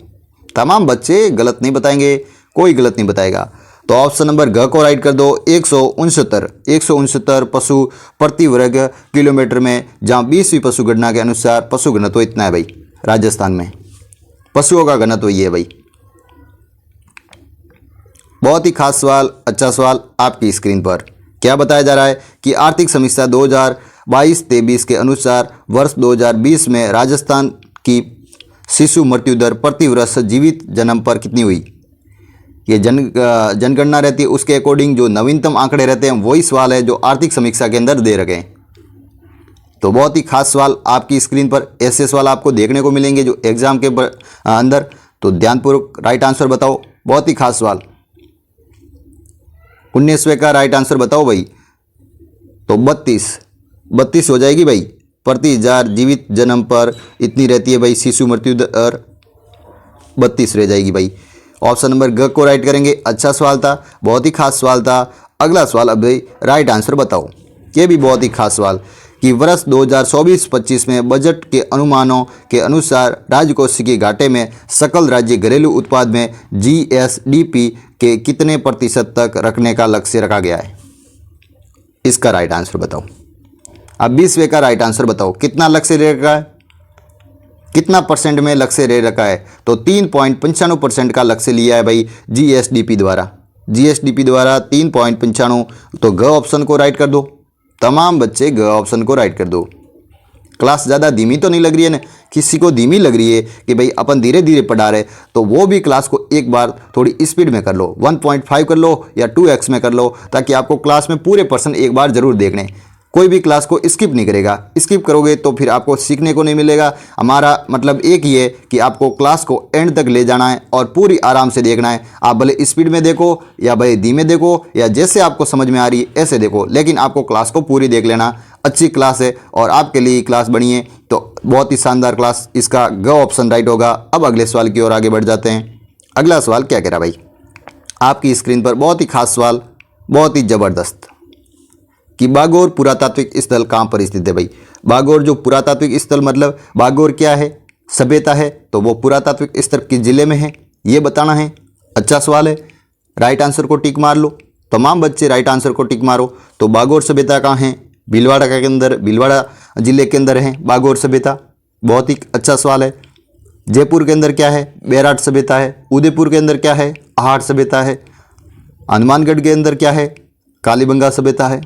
तमाम बच्चे गलत नहीं बताएंगे, कोई गलत नहीं बताएगा। तो ऑप्शन नंबर घ को राइट कर दो। 169 पशु प्रति वर्ग किलोमीटर में, जहां 20वीं पशु गणना के अनुसार पशु घनत्व इतना है भाई राजस्थान में। पशुओं का घनत्व ये है भाई। बहुत ही खास सवाल, अच्छा सवाल आपकी स्क्रीन पर। क्या बताया जा रहा है कि आर्थिक समीक्षा 2022-23 के अनुसार वर्ष 2020 में राजस्थान की शिशु मृत्यु दर प्रति वर्ष जीवित जन्म पर कितनी हुई? ये जनगणना रहती है, उसके अकॉर्डिंग जो नवीनतम आंकड़े रहते हैं वही सवाल है जो आर्थिक समीक्षा के अंदर दे रखे हैं। तो बहुत ही खास सवाल आपकी स्क्रीन पर। ऐसे सवाल आपको देखने को मिलेंगे जो एग्जाम के अंदर। तो ध्यानपूर्वक राइट आंसर बताओ। बहुत ही खास सवाल। 19वें का राइट आंसर बताओ भाई। तो 32 हो जाएगी भाई। प्रति 1000 जीवित जन्म पर इतनी रहती है भाई शिशु मृत्यु दर, 32 रह जाएगी भाई। ऑप्शन नंबर ग को राइट करेंगे। अच्छा सवाल था, बहुत ही खास सवाल था। अगला सवाल अब भाई राइट आंसर बताओ। ये भी बहुत ही खास सवाल कि वर्ष 2024-25 में बजट के अनुमानों के अनुसार राजकोषीय घाटे में सकल राज्य घरेलू उत्पाद में GSDP के कितने प्रतिशत तक रखने का लक्ष्य रखा गया है? इसका राइट आंसर बताओ। अब 20वें का राइट आंसर बताओ। कितना लक्ष्य रह रखा है? कितना परसेंट में लक्ष्य रह रखा है? तो 3.95% का लक्ष्य लिया है भाई GSDP द्वारा। GSDP द्वारा 3.95। तो ग ऑप्शन को राइट कर दो। तमाम बच्चे ग ऑप्शन को राइट कर दो। क्लास ज़्यादा धीमी तो नहीं लग रही है ना? किसी को धीमी लग रही है कि भाई अपन धीरे धीरे पढ़ा रहे, तो वो भी क्लास को एक बार थोड़ी स्पीड में कर लो, 1.5 कर लो या 2x में कर लो, ताकि आपको क्लास में पूरे पर्सन एक बार जरूर देखने। कोई भी क्लास को स्किप नहीं करेगा। स्किप करोगे तो फिर आपको सीखने को नहीं मिलेगा। हमारा मतलब एक ही है कि आपको क्लास को एंड तक ले जाना है और पूरी आराम से देखना है। आप भले स्पीड में देखो या भले धीमे देखो या जैसे आपको समझ में आ रही है ऐसे देखो, लेकिन आपको क्लास को पूरी देख लेना। अच्छी क्लास है और आपके लिए क्लास बनी है, तो बहुत ही शानदार क्लास। इसका ग ऑप्शन राइट होगा। अब अगले सवाल की ओर आगे बढ़ जाते हैं। अगला सवाल क्या कह रहा भाई आपकी स्क्रीन पर? बहुत ही खास सवाल, बहुत ही ज़बरदस्त कि बागौर पुरातात्विक स्थल कहाँ पर स्थित है भाई? बागौर जो पुरातात्विक स्थल, मतलब बागौर क्या है? सभ्यता है, तो वो पुरातात्विक स्थल किस जिले में है ये बताना है। अच्छा सवाल है। राइट आंसर को टिक मार लो। तमाम बच्चे राइट आंसर को टिक मारो। तो बागौर सभ्यता कहाँ है? भीलवाड़ा के अंदर, भीलवाड़ा जिले के अंदर है बागौर सभ्यता। बहुत ही अच्छा सवाल है। जयपुर के अंदर क्या है? बैराट सभ्यता है। उदयपुर के अंदर क्या है? आहार सभ्यता है। हनुमानगढ़ के अंदर क्या है? कालीबंगा सभ्यता है।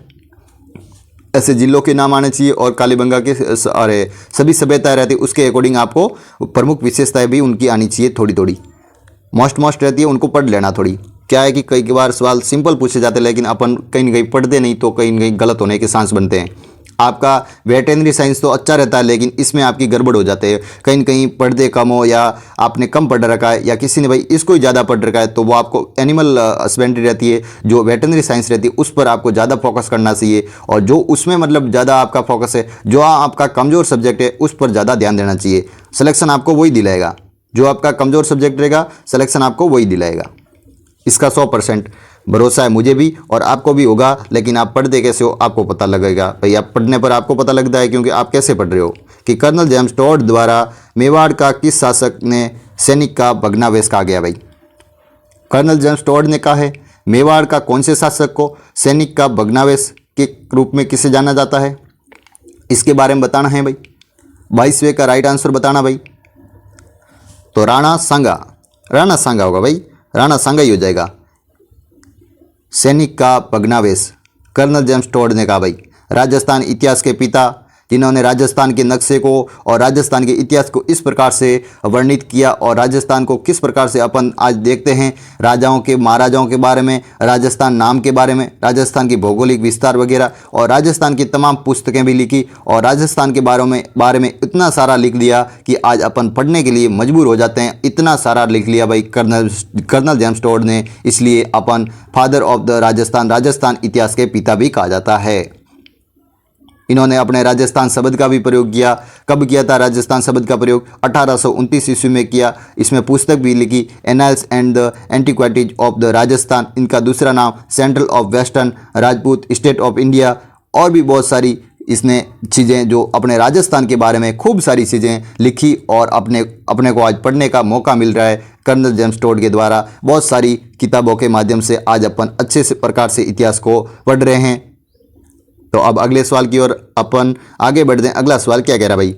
ऐसे जिलों के नाम आने चाहिए और कालीबंगा के अरे सभी सभ्यताएं रहती है, उसके अकॉर्डिंग आपको प्रमुख विशेषताएं भी उनकी आनी चाहिए। थोड़ी थोड़ी मोस्ट रहती है, उनको पढ़ लेना। थोड़ी क्या है कि कई बार सवाल सिंपल पूछे जाते हैं, लेकिन अपन कहीं न कहीं पढ़ते नहीं, तो कहीं न कहीं गलत होने के चांस बनते हैं। आपका वेटरनरी साइंस तो अच्छा रहता है, लेकिन इसमें आपकी गड़बड़ हो जाते हैं। कहीं न कहीं पढ़ते कम हो या आपने कम पढ़ रखा है या किसी ने भाई इसको ही ज़्यादा पढ़ रखा है, तो वो आपको एनिमल हस्बेंड्री रहती है, जो वेटरनरी साइंस रहती है, उस पर आपको ज़्यादा फोकस करना चाहिए। और जो उसमें मतलब ज़्यादा आपका फोकस है, जो आपका कमज़ोर सब्जेक्ट है, उस पर ज़्यादा ध्यान देना चाहिए। सिलेक्शन आपको वही दिलाएगा। जो आपका कमज़ोर सब्जेक्ट रहेगा, सिलेक्शन आपको वही दिलाएगा। इसका 100%। भरोसा है मुझे भी और आपको भी होगा, लेकिन आप पढ़ते कैसे हो आपको पता लगेगा भाई। आप पढ़ने पर आपको पता लगता है क्योंकि आप कैसे पढ़ रहे हो। कि कर्नल जेम्स टोड द्वारा मेवाड़ का किस शासक ने सैनिक का भग्नावशेष कहा गया भाई। कर्नल जेम्स टोड ने कहा है मेवाड़ का कौन से शासक को सैनिक का भग्नावशेष के रूप में किसे जाना जाता है, इसके बारे में बताना है भाई। 22वें का राइट आंसर बताना भाई। तो राणा सांगा होगा भाई, राणा सांगा ही हो जाएगा। सैनिक का भग्नावशेष कर्नल जेम्स टोड ने कहा भाई। राजस्थान इतिहास के पिता, जिन्होंने राजस्थान के नक्शे को और राजस्थान के इतिहास को इस प्रकार से वर्णित किया और राजस्थान को किस प्रकार से अपन आज देखते हैं, राजाओं के महाराजाओं के बारे में, राजस्थान नाम के बारे में, राजस्थान की भौगोलिक विस्तार वगैरह, और राजस्थान की तमाम पुस्तकें भी लिखी और राजस्थान के बारे में इतना सारा लिख दिया कि आज अपन पढ़ने के लिए मजबूर हो जाते हैं। इतना सारा लिख लिया भाई कर्नल जेम्स टोड ने, इसलिए अपन फादर ऑफ द राजस्थान इतिहास के पिता भी कहा जाता है। इन्होंने अपने राजस्थान शब्द का भी प्रयोग किया। कब किया था राजस्थान शब्द का प्रयोग? 1829 ईस्वी में किया। इसमें पुस्तक भी लिखी annals and the antiquities of the Rajasthan. इनका दूसरा नाम central of western Rajput state of India. और भी बहुत सारी इसने चीज़ें जो अपने राजस्थान के बारे में खूब सारी चीज़ें लिखी और अपने को आज पढ़ने का मौका मिल रहा है कर्नल जेम्स टोड के द्वारा। बहुत सारी किताबों के माध्यम से आज अपन अच्छे से प्रकार से इतिहास को पढ़ रहे हैं। तो अब अगले सवाल की ओर अपन आगे बढ़ते हैं। अगला सवाल क्या कह रहा है भाई,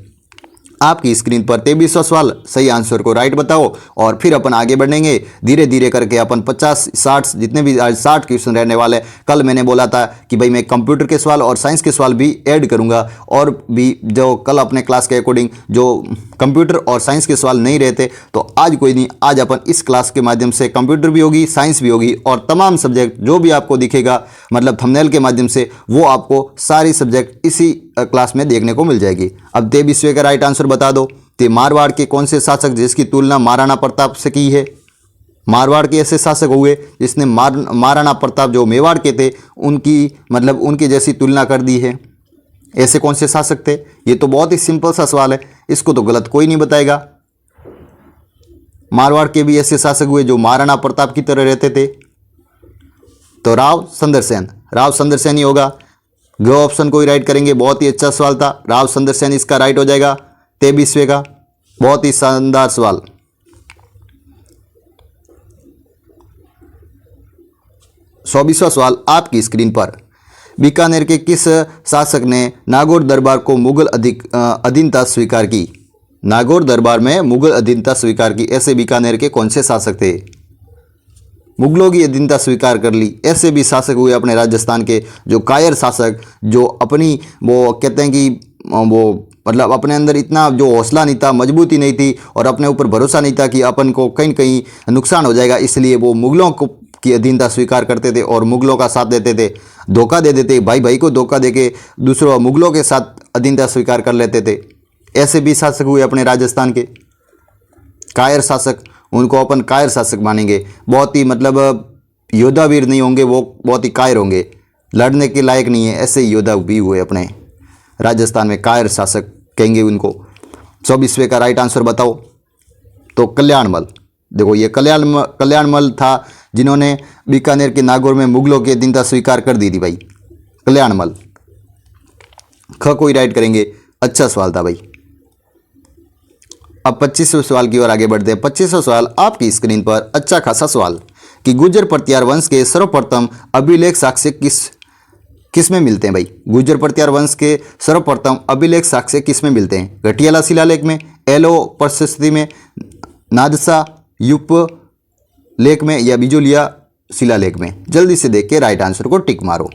आपकी स्क्रीन पर 23वां सवाल, सही आंसर को राइट बताओ और फिर अपन आगे बढ़ेंगे धीरे धीरे करके। अपन 50-60 जितने भी आज 60 क्वेश्चन रहने वाले। कल मैंने बोला था कि भाई मैं कंप्यूटर के सवाल और साइंस के सवाल भी ऐड करूंगा, और भी जो कल अपने क्लास के अकॉर्डिंग जो कंप्यूटर और साइंस के सवाल नहीं रहते तो आज कोई नहीं, आज अपन इस क्लास के माध्यम से कंप्यूटर भी होगी, साइंस भी होगी और तमाम सब्जेक्ट जो भी आपको दिखेगा मतलब थंबनेल के माध्यम से, वो आपको सारी सब्जेक्ट इसी क्लास में देखने को मिल जाएगी। अब 23वें का राइट आंसर बता दो। तो मारवाड़ के कौन से शासक जिसकी तुलना महाराणा प्रताप से की है? मारवाड़ के ऐसे शासक हुए जिसने महाराणा प्रताप जो मेवाड़ के थे उनकी जैसी तुलना कर दी है। ऐसे कौन से शासक थे? ये तो बहुत ही सिंपल सा सवाल है, इसको तो गलत कोई नहीं बताएगा। मारवाड़ के भी ऐसे शासक हुए जो महाराणा प्रताप की तरह रहते थे। तो राव संदरसेन ही होगा। ग ऑप्शन को ही राइट करेंगे। बहुत ही अच्छा सवाल था, राव संदरसेन इसका राइट हो जाएगा 23वें का। बहुत ही शानदार सवाल। चौबीसवां सवाल आपकी स्क्रीन पर, बीकानेर के किस शासक ने नागौर दरबार को मुगल अधीनता स्वीकार की? नागौर दरबार में मुगल अधीनता स्वीकार की, ऐसे बीकानेर के कौन से शासक थे? मुगलों की अधीनता स्वीकार कर ली। ऐसे भी शासक हुए अपने राजस्थान के जो कायर शासक, जो अपनी वो कहते हैं कि वो मतलब अपने अंदर इतना जो हौसला नहीं था, मजबूती नहीं थी और अपने ऊपर भरोसा नहीं था कि अपन को कहीं कहीं नुकसान हो जाएगा, इसलिए वो मुगलों को की अधीनता स्वीकार करते थे और मुगलों का साथ देते थे, धोखा दे देते, भाई भाई को धोखा देके दूसरों मुगलों के साथ अधीनता स्वीकार कर लेते थे। ऐसे भी शासक हुए अपने राजस्थान के कायर शासक, उनको अपन कायर शासक मानेंगे। बहुत ही मतलब योद्धा वीर नहीं होंगे वो, बहुत ही कायर होंगे, लड़ने के लायक नहीं है, ऐसे योद्धा भी हुए अपने राजस्थान में, कायर शासक कहेंगे उनको। 24वें का राइट आंसर बताओ। तो कल्याणमल, देखो ये कल्याणमल था जिन्होंने बीकानेर के नागौर में मुगलों की अधीनता स्वीकार कर दी थी भाई, कल्याणमल। ख को ही राइट करेंगे। अच्छा सवाल था भाई। अब 25वें सवाल की ओर आगे बढ़ते हैं। 25वां सवाल आपकी स्क्रीन पर, अच्छा खासा सवाल कि गुर्जर प्रत्यार वंश के सर्वप्रथम अभिलेख साक्ष्य किस में मिलते हैं भाई? गुर्जर प्रत्यार वंश के सर्वप्रथम अभिलेख साक्ष्य किस में मिलते हैं? घटियाला शिलालेख में, एलो प्रशस्ति में, नादसा युप लेख में या बिजोलिया शिलालेख में? जल्दी से देख के राइट आंसर को टिक मारो।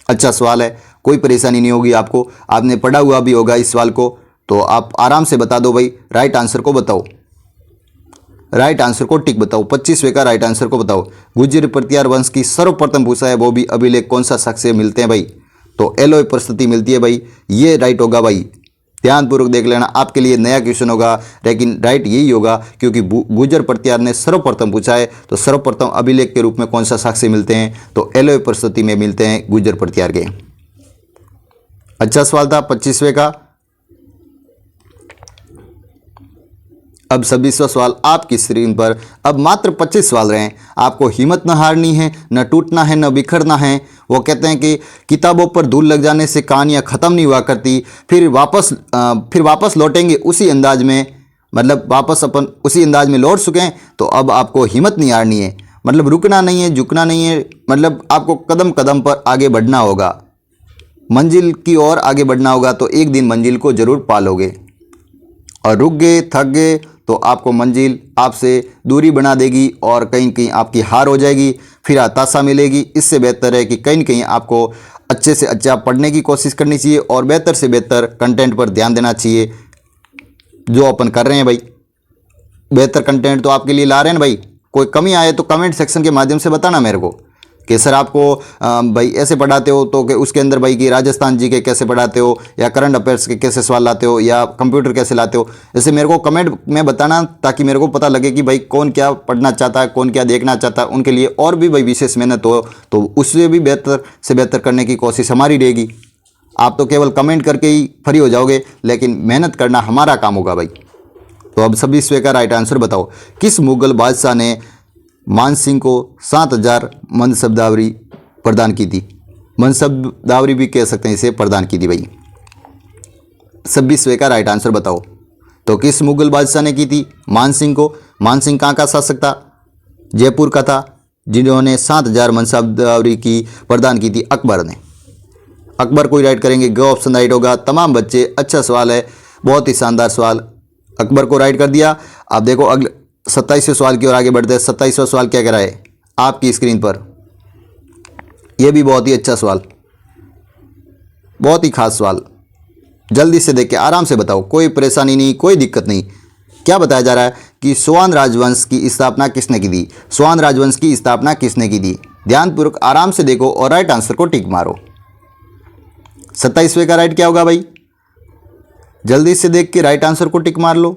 अच्छा सवाल है, कोई परेशानी नहीं होगी आपको, आपने पढ़ा हुआ भी होगा इस सवाल को, तो आप आराम से बता दो भाई। राइट आंसर को बताओ, राइट आंसर को टिक बताओ। 25वें का राइट आंसर को बताओ। गुर्जर प्रत्यार वंश की सर्वप्रथम भूषा है वो भी अभिलेख कौन सा साक्ष्य मिलते हैं भाई? तो एलोय प्रस्तुति मिलती है भाई, ये राइट होगा भाई। ध्यानपूर्वक देख लेना, आपके लिए नया क्वेश्चन होगा लेकिन राइट यही होगा क्योंकि गुर्जर प्रत्यार ने सर्वप्रथम पूछा है। तो सर्वप्रथम अभिलेख के रूप में कौन सा साक्ष्य मिलते हैं? तो एलोय प्रस्तुति में मिलते हैं गुर्जर प्रत्यार के। अच्छा सवाल था 25वें का। अब 26वां सवाल आपकी स्क्रीन पर। अब मात्र 25 सवाल रहे हैं। आपको हिम्मत न हारनी है, न टूटना है, न बिखरना है। वो कहते हैं कि किताबों पर धूल लग जाने से कहानियाँ ख़त्म नहीं हुआ करती, फिर वापस लौटेंगे उसी अंदाज में, मतलब वापस अपन उसी अंदाज में लौट चुके हैं। तो अब आपको हिम्मत नहीं हारनी है, मतलब रुकना नहीं है, झुकना नहीं है, मतलब आपको कदम कदम पर आगे बढ़ना होगा, मंजिल की ओर आगे बढ़ना होगा। तो एक दिन मंजिल को ज़रूर पालोगे। और रुक गए, थक गए तो आपको मंजिल आपसे दूरी बना देगी और कहीं कहीं आपकी हार हो जाएगी, फिर हताशा मिलेगी। इससे बेहतर है कि कहीं न कहीं आपको अच्छे से अच्छा पढ़ने की कोशिश करनी चाहिए और बेहतर से बेहतर कंटेंट पर ध्यान देना चाहिए, जो अपन कर रहे हैं भाई। बेहतर कंटेंट तो आपके लिए ला रहे हैं भाई। कोई कमी आए तो कमेंट सेक्शन के माध्यम से बताना मेरे को कि सर आपको भाई ऐसे पढ़ाते हो तो कि उसके अंदर भाई कि राजस्थान जी के कैसे पढ़ाते हो, या करंट अफेयर्स के कैसे सवाल लाते हो, या कंप्यूटर कैसे लाते हो। जैसे मेरे को कमेंट में बताना, ताकि मेरे को पता लगे कि भाई कौन क्या पढ़ना चाहता है, कौन क्या देखना चाहता है। उनके लिए और भी भाई विशेष मेहनत हो तो उससे भी बेहतर से बेहतर करने की कोशिश हमारी रहेगी। आप तो केवल कमेंट करके ही फ्री हो जाओगे, लेकिन मेहनत करना हमारा काम होगा भाई। तो अब 26वें का राइट आंसर बताओ। किस मुगल बादशाह ने मान सिंह को 7000 मनसबदावरी प्रदान की थी? मनसबदावरी भी कह सकते हैं इसे, प्रदान की थी भाई। 26वें का राइट आंसर बताओ। तो किस मुगल बादशाह ने की थी मान सिंह को? मान सिंह कहाँ का शासक था? जयपुर का था, जिन्होंने 7000 मनसबदावरी की प्रदान की थी अकबर ने। अकबर को ही राइट करेंगे, ग ऑप्शन राइट होगा। तमाम बच्चे, अच्छा सवाल है, बहुत ही शानदार सवाल, अकबर को राइट कर दिया। अब देखो अगले 27वें सवाल की ओर आगे बढ़ते हैं। 27वां सवाल क्या कह रहा है आपकी स्क्रीन पर? यह भी बहुत ही अच्छा सवाल, बहुत ही खास सवाल। जल्दी से देख के आराम से बताओ, कोई परेशानी नहीं, कोई दिक्कत नहीं। क्या बताया जा रहा है कि सोआन राजवंश की स्थापना किसने की थी? सोआन राजवंश की स्थापना किसने की थी? ध्यानपूर्वक आराम से देखो और राइट आंसर को टिक मारो। 27वें का राइट क्या होगा भाई? जल्दी से देख के राइट आंसर को टिक मार लो।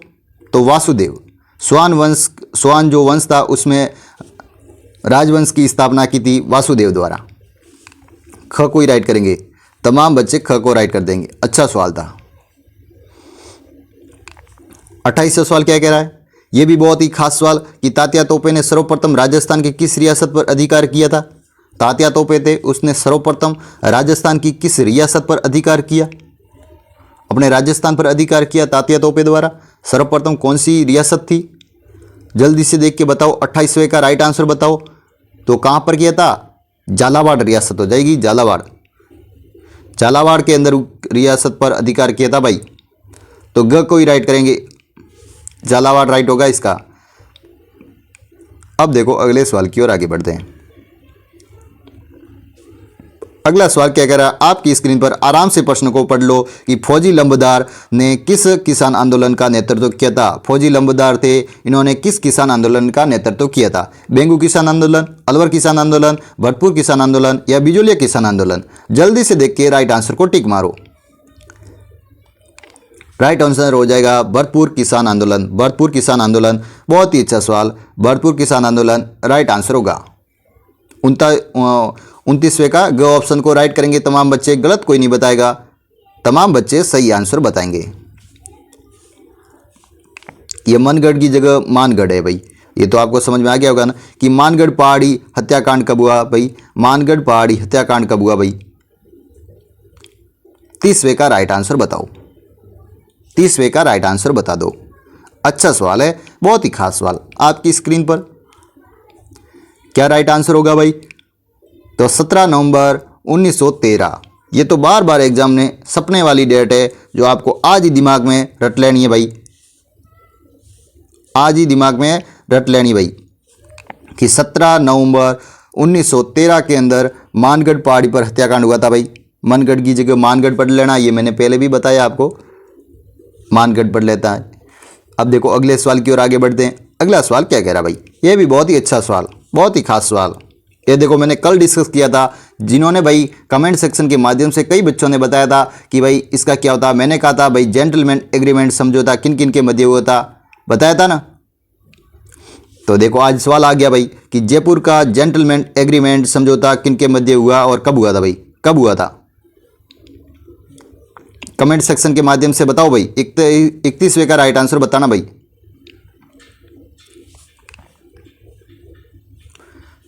तो वासुदेव। सोआन जो वंश था उसमें राजवंश की स्थापना की थी वासुदेव द्वारा। ख को ही राइट करेंगे, तमाम बच्चे ख को राइट कर देंगे। अच्छा सवाल था। 28वां सवाल क्या कह रहा है? यह भी बहुत ही खास सवाल कि तात्या तोपे ने सर्वप्रथम राजस्थान की किस रियासत पर अधिकार किया था? तात्या तोपे थे, उसने सर्वप्रथम राजस्थान की किस रियासत पर अधिकार किया? अपने राजस्थान पर अधिकार किया तात्या तोपे द्वारा। सर्वप्रथम कौन सी रियासत थी? जल्दी से देख के बताओ। 28वें का राइट आंसर बताओ। तो कहाँ पर किया था? झालावाड़ रियासत हो जाएगी, झालावाड़। झालावाड़ के अंदर रियासत पर अधिकार किया था भाई। तो ग को ही राइट करेंगे, झालावाड़ राइट होगा इसका। अब देखो अगले सवाल की ओर आगे बढ़ते हैं। अगला सवाल क्या कह रहा है आपकी स्क्रीन पर? आराम से प्रश्न को पढ़ लो कि फौजी लंबदार ने किस किसान आंदोलन का नेतृत्व किया था? फौजी लंबदार थे, इन्होंने किस किसान आंदोलन का नेतृत्व किया था? बेंगू किसान आंदोलन, अलवर किसान आंदोलन, भरतपुर किसान आंदोलन, या बिजोलिया किसान आंदोलन? जल्दी से देख के राइट आंसर को टिक मारो। राइट आंसर हो जाएगा भरतपुर किसान आंदोलन। भरतपुर किसान आंदोलन, बहुत ही अच्छा सवाल। भरतपुर किसान आंदोलन राइट आंसर होगा। 29वें का ग ऑप्शन को राइट करेंगे तमाम बच्चे, गलत कोई नहीं बताएगा, तमाम बच्चे सही आंसर बताएंगे। ये मनगढ़ की जगह मानगढ़ है भाई। ये तो आपको समझ में आ गया होगा ना कि मानगढ़ पहाड़ी हत्याकांड कब हुआ भाई? मानगढ़ पहाड़ी हत्याकांड कब हुआ भाई? 30वें का राइट आंसर बताओ। 30वें का राइट आंसर बता दो। अच्छा सवाल है, बहुत ही खास सवाल आपकी स्क्रीन पर। क्या राइट आंसर होगा भाई? तो 17 नवंबर 1913। ये तो बार बार एग्जाम ने सपने वाली डेट है, जो आपको आज ही दिमाग में रट लेनी है भाई। आज ही दिमाग में रट लेनी भाई कि 17 नवंबर 1913 के अंदर मानगढ़ पहाड़ी पर हत्याकांड हुआ था भाई। मानगढ़ की जगह मानगढ़ पढ़ लेना, ये मैंने पहले भी बताया आपको, मानगढ़ पढ़ लेता है। अब देखो अगले सवाल की ओर आगे बढ़ते हैं। अगला सवाल क्या कह रहा भाई? ये भी बहुत ही अच्छा सवाल, बहुत ही खास सवाल। ये देखो मैंने कल डिस्कस किया था, जिन्होंने भाई कमेंट सेक्शन के माध्यम से कई बच्चों ने बताया था कि भाई इसका क्या होता। मैंने कहा था भाई जेंटलमैन एग्रीमेंट समझौता किन किन के मध्य हुआ था, बताया था ना। तो देखो आज सवाल आ गया भाई कि जयपुर का जेंटलमैन एग्रीमेंट समझौता किन के मध्य हुआ और कब हुआ था भाई? कब हुआ था? कमेंट सेक्शन के माध्यम से बताओ भाई। 31वें का राइट आंसर बताना भाई।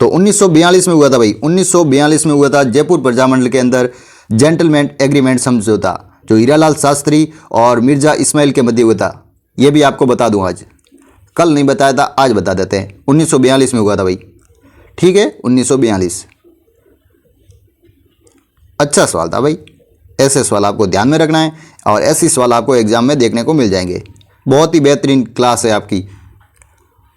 तो 1942 में हुआ था भाई, 1942 में हुआ था जयपुर प्रजामंडल के अंदर जेंटलमैन एग्रीमेंट समझौता, जो हीरालाल शास्त्री और मिर्जा इस्माइल के मध्य हुआ था। ये भी आपको बता दूं आज, कल नहीं बताया था, आज बता देते हैं। 1942 में हुआ था भाई, ठीक है, 1942। अच्छा सवाल था भाई, ऐसे सवाल आपको ध्यान में रखना है और ऐसे सवाल आपको एग्जाम में देखने को मिल जाएंगे। बहुत ही बेहतरीन क्लास है आपकी,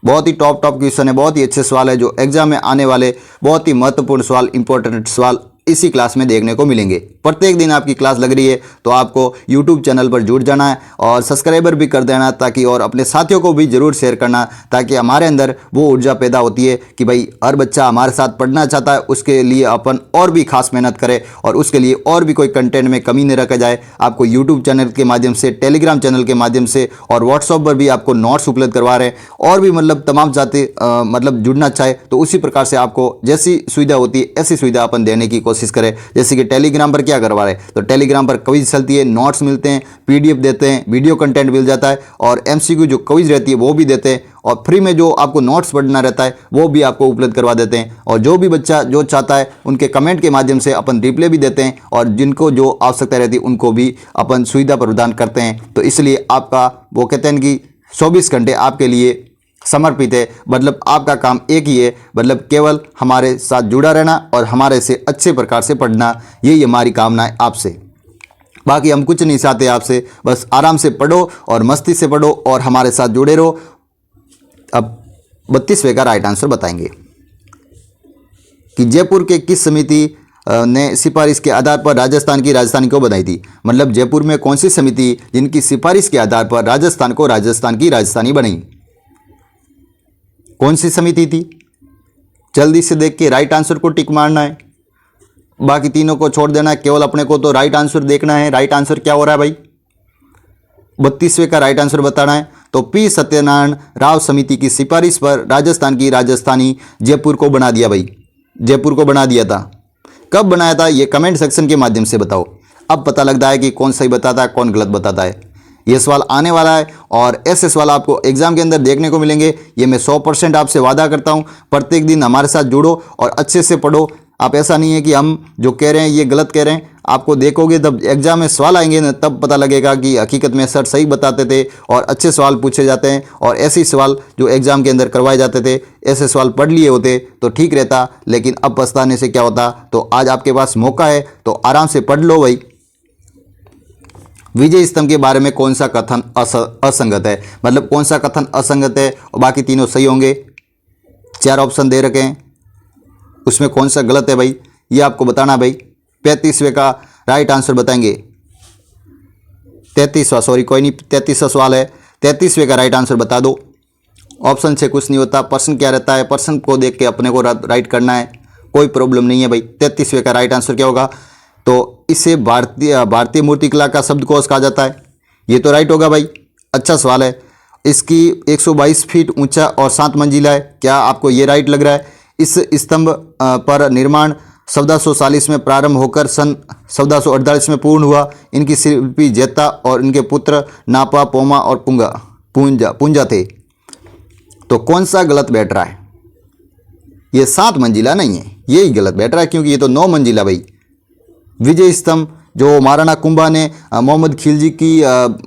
बहुत ही टॉप क्वेश्चन है, बहुत ही अच्छे सवाल है जो एग्जाम में आने वाले बहुत ही महत्वपूर्ण सवाल, इंपॉर्टेंट सवाल इसी क्लास में देखने को मिलेंगे। प्रत्येक दिन आपकी क्लास लग रही है तो आपको YouTube चैनल पर जुड़ जाना है और सब्सक्राइबर भी कर देना, ताकि और अपने साथियों को भी ज़रूर शेयर करना, ताकि हमारे अंदर वो ऊर्जा पैदा होती है कि भाई हर बच्चा हमारे साथ पढ़ना चाहता है, उसके लिए अपन और भी खास मेहनत करें और उसके लिए और भी कोई कंटेंट में कमी नहीं रखा जाए। आपको YouTube चैनल के माध्यम से, टेलीग्राम चैनल के माध्यम से और व्हाट्सएप पर भी आपको नोट्स उपलब्ध करवा रहे हैं, और भी मतलब तमाम जाति मतलब जुड़ना चाहे तो उसी प्रकार से आपको जैसी सुविधा होती है ऐसी सुविधा अपन देने की कोशिश करें। जैसे कि टेलीग्राम पर क्या करवा रहे हैं, तो टेलीग्राम पर क्विज चलती है, नोट्स मिलते हैं, PDF देते हैं, वीडियो कंटेंट मिल जाता है, और MCQ जो क्विज रहती है वो भी देते हैं, और फ्री में जो आपको नोट्स पढ़ना रहता है वो भी आपको उपलब्ध करवा देते हैं। और जो भी बच्चा जो चाहता है उनके कमेंट के माध्यम से अपन रिप्लाई भी देते हैं, और जिनको जो आवश्यकता रहती है उनको भी अपन सुविधा प्रदान करते हैं। तो इसलिए आपका वो कहते हैं कि 24 घंटे आपके लिए समर्पित है। मतलब आपका काम एक ही है, मतलब केवल हमारे साथ जुड़ा रहना और हमारे से अच्छे प्रकार से पढ़ना, यही हमारी कामना है आपसे। बाकी हम कुछ नहीं चाहते आपसे, बस आराम से पढ़ो और मस्ती से पढ़ो और हमारे साथ जुड़े रहो। अब 32वें का राइट आंसर बताएंगे कि जयपुर के किस समिति ने सिफारिश के आधार पर राजस्थान की राजधानी को बनाई थी। मतलब जयपुर में कौन सी समिति जिनकी सिफारिश के आधार पर राजस्थान को राजस्थान की राजधानी बनाई, कौन सी समिति थी? जल्दी से देख के राइट आंसर को टिक मारना है, बाकी तीनों को छोड़ देना है, केवल अपने को तो राइट आंसर देखना है। राइट आंसर क्या हो रहा है भाई? 32वें का राइट आंसर बताना है। तो P सत्यनारायण राव समिति की सिफारिश पर राजस्थान की राजधानी जयपुर को बना दिया भाई, जयपुर को बना दिया था। कब बनाया था ये कमेंट सेक्शन के माध्यम से बताओ। अब पता लगता है कि कौन सही बताता है कौन गलत बताता है। ये सवाल आने वाला है और ऐसे सवाल आपको एग्जाम के अंदर देखने को मिलेंगे, ये मैं 100% आपसे वादा करता हूँ। प्रत्येक दिन हमारे साथ जुड़ो और अच्छे से पढ़ो। आप ऐसा नहीं है कि हम जो कह रहे हैं ये गलत कह रहे हैं, आपको देखोगे तब एग्जाम में सवाल आएंगे ना, तब पता लगेगा कि हकीकत में सर सही बताते थे और अच्छे सवाल पूछे जाते हैं। और ऐसे सवाल जो एग्जाम के अंदर करवाए जाते थे, ऐसे सवाल पढ़ लिए होते तो ठीक रहता, लेकिन अब पछताने से क्या होता। तो आज आपके पास मौका है तो आराम से पढ़ लो भाई। विजय स्तंभ के बारे में कौन सा कथन असंगत है, मतलब कौन सा कथन असंगत है और बाकी तीनों सही होंगे। 4 ऑप्शन दे रखे हैं, उसमें कौन सा गलत है भाई ये आपको बताना भाई। 35वें का राइट आंसर बताएंगे। 33वां, सॉरी कोई नहीं, 33वां सवाल है। 33वें का राइट आंसर बता दो। ऑप्शन से कुछ नहीं होता, प्रश्न क्या रहता है, प्रश्न को देख के अपने को राइट करना है, कोई प्रॉब्लम नहीं है भाई। 33वें का राइट आंसर क्या होगा? तो इसे भारतीय मूर्तिकला का शब्दकोश कहा जाता है। ये तो राइट होगा भाई, अच्छा सवाल है। इसकी 122 फीट ऊंचा और 7 मंजिला है, क्या आपको ये राइट लग रहा है? इस स्तंभ पर निर्माण 1440 में प्रारंभ होकर सन 1448 में पूर्ण हुआ। इनकी शिल्पी जेता और इनके पुत्र नापा, पोमा और पुंजा थे। तो कौन सा गलत बैठ रहा है? ये 7 मंजिला नहीं है, यही गलत बैठ रहा है, क्योंकि ये तो 9 मंजिला भाई। विजय स्तंभ जो महाराणा कुंभा ने मोहम्मद खिलजी की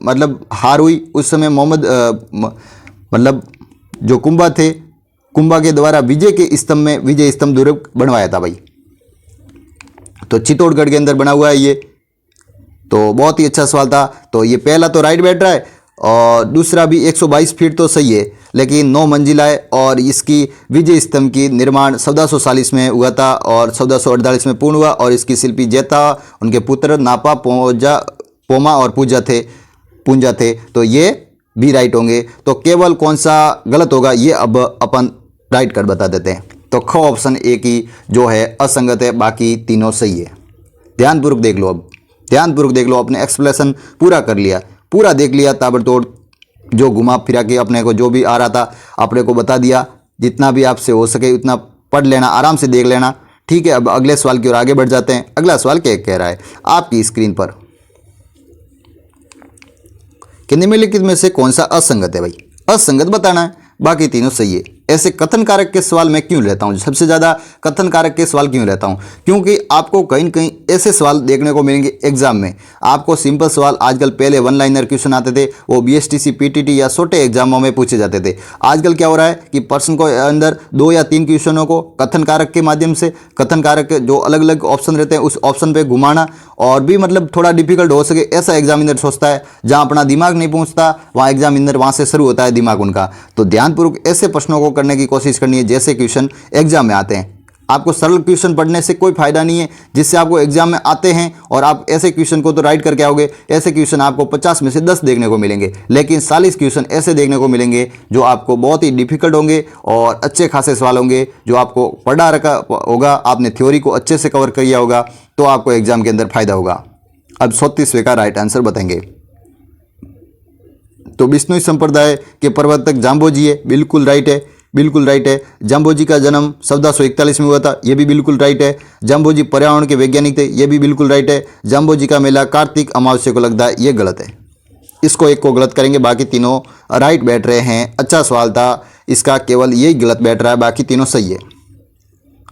मतलब हार हुई उस समय, मोहम्मद मतलब जो कुंभा थे, कुंभा के द्वारा विजय के स्तंभ में विजय स्तंभ दुर्ग बनवाया था भाई। तो चित्तौड़गढ़ के अंदर बना हुआ है ये। तो बहुत ही अच्छा सवाल था। तो ये पहला तो राइट बैठ रहा है और दूसरा भी 122 फीट तो सही है, लेकिन 9 मंजिला है और इसकी विजय स्तंभ की निर्माण 1440 में हुआ था और 1448 में पूर्ण हुआ। और इसकी शिल्पी जेता, उनके पुत्र नापा, पोमा और पुंजा थे। तो ये भी राइट होंगे। तो केवल कौन सा गलत होगा ये अब अपन राइट कर बता देते हैं। तो ख ऑप्शन ए की जो है असंगत है, बाकी तीनों सही है। ध्यानपूर्वक देख लो, अब ध्यानपूर्वक देख लो। अपने एक्सप्लेनेशन पूरा कर लिया, पूरा देख लिया, ताबड़तोड़ जो घुमा फिरा के अपने को जो भी आ रहा था अपने को बता दिया। जितना भी आपसे हो सके उतना पढ़ लेना, आराम से देख लेना, ठीक है। अब अगले सवाल की ओर आगे बढ़ जाते हैं। अगला सवाल क्या कह रहा है आपकी स्क्रीन पर कि निम्नलिखित में से कौन सा असंगत है भाई? असंगत बताना है, बाकी तीनों सही है। ऐसे कथन कारक के सवाल मैं क्यों लेता हूँ, सबसे ज़्यादा कथन कारक के सवाल क्यों लेता हूँ, क्योंकि आपको कहीं न कहीं ऐसे सवाल देखने को मिलेंगे एग्जाम में। आपको सिंपल सवाल आजकल, पहले वन लाइनर क्वेश्चन आते थे, वो बीएसटीसी पीटीटी या छोटे एग्जामों में पूछे जाते थे। आजकल क्या हो रहा है कि प्रश्न को अंदर 2 या 3 क्वेश्चनों को कथन कारक के माध्यम से, कथन कारक जो अलग अलग ऑप्शन रहते हैं उस ऑप्शन पे घुमाना, और भी मतलब थोड़ा डिफिकल्ट हो सके ऐसा एग्जामिनर सोचता है। जहां अपना दिमाग नहीं पहुंचता वहां एग्जामिनर, वहां से शुरू होता है दिमाग उनका। तो ध्यानपूर्वक ऐसे प्रश्नों को करने की कोशिश करनी है जैसे क्वेश्चन एग्जाम में आते हैं। आपको सरल क्वेश्चन पढ़ने से कोई फायदा नहीं है जिससे आपको एग्जाम में आते हैं और आप ऐसे क्वेश्चन को तो राइट करके आओगे। ऐसे क्वेश्चन आपको 50 में से 10 देखने को मिलेंगे, लेकिन 40 क्वेश्चन ऐसे देखने को मिलेंगे जो आपको बहुत ही डिफिकल्ट होंगे और अच्छे खासे सवाल होंगे जो आपको पढ़ा रखा होगा, आपने थ्योरी को अच्छे से कवर किया होगा, तो आपको एग्जाम के अंदर फायदा होगा। अब 36वें का राइट आंसर बताएंगे। तो बिश्नोई संप्रदाय के प्रवर्तक जाम्बोजी है, बिल्कुल राइट है, बिल्कुल राइट है। जाम्बोजी का जन्म 1441 में हुआ था, यह भी बिल्कुल राइट है। जाम्बोजी पर्यावरण के वैज्ञानिक थे, यह भी बिल्कुल राइट है। जाम्बोजी का मेला कार्तिक अमावस्या को लगता है, यह गलत है। इसको एक को गलत करेंगे, बाकी तीनों राइट बैठ रहे हैं। अच्छा सवाल था, इसका केवल यही गलत बैठ रहा है, बाकी तीनों सही है।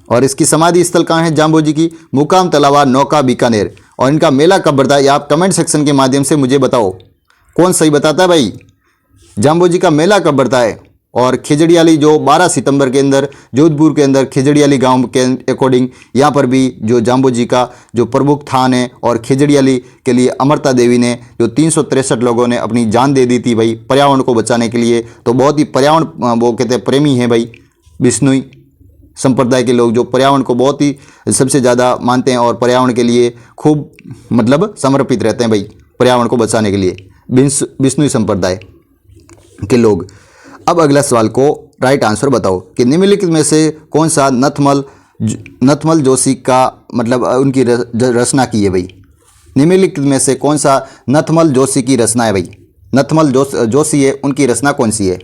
और इसकी समाधि स्थल कहाँ है जाम्बोजी की? मुकाम तलावा, नौका, बीकानेर। और इनका मेला कब बढ़ता है, आप कमेंट सेक्शन के माध्यम से मुझे बताओ कौन सही बताता है भाई। जाम्बोजी का मेला कब बढ़ता है? और खिजड़ियाली जो 12 सितंबर के अंदर जोधपुर के अंदर खिजड़ियाली गांव के अकॉर्डिंग, यहाँ पर भी जो जाम्बोजी का जो प्रमुख थान है, और खिजड़ियाली के लिए अमृता देवी ने जो 363 लोगों ने अपनी जान दे दी थी भाई पर्यावरण को बचाने के लिए। तो बहुत ही पर्यावरण वो कहते हैं प्रेमी हैं भाई बिश्नोई संप्रदाय के लोग, जो पर्यावरण को बहुत ही सबसे ज़्यादा मानते हैं और पर्यावरण के लिए खूब मतलब समर्पित रहते हैं भाई, पर्यावरण को बचाने के लिए बिश्नोई संप्रदाय के लोग। अब अगला सवाल को राइट आंसर बताओ कि निम्नलिखित में से कौन सा नथमल जोशी का मतलब उनकी रचना की है भाई। निम्नलिखित में से कौन सा नथमल जोशी की रचना है भाई? नथमल जोशी है, उनकी रचना कौन सी है?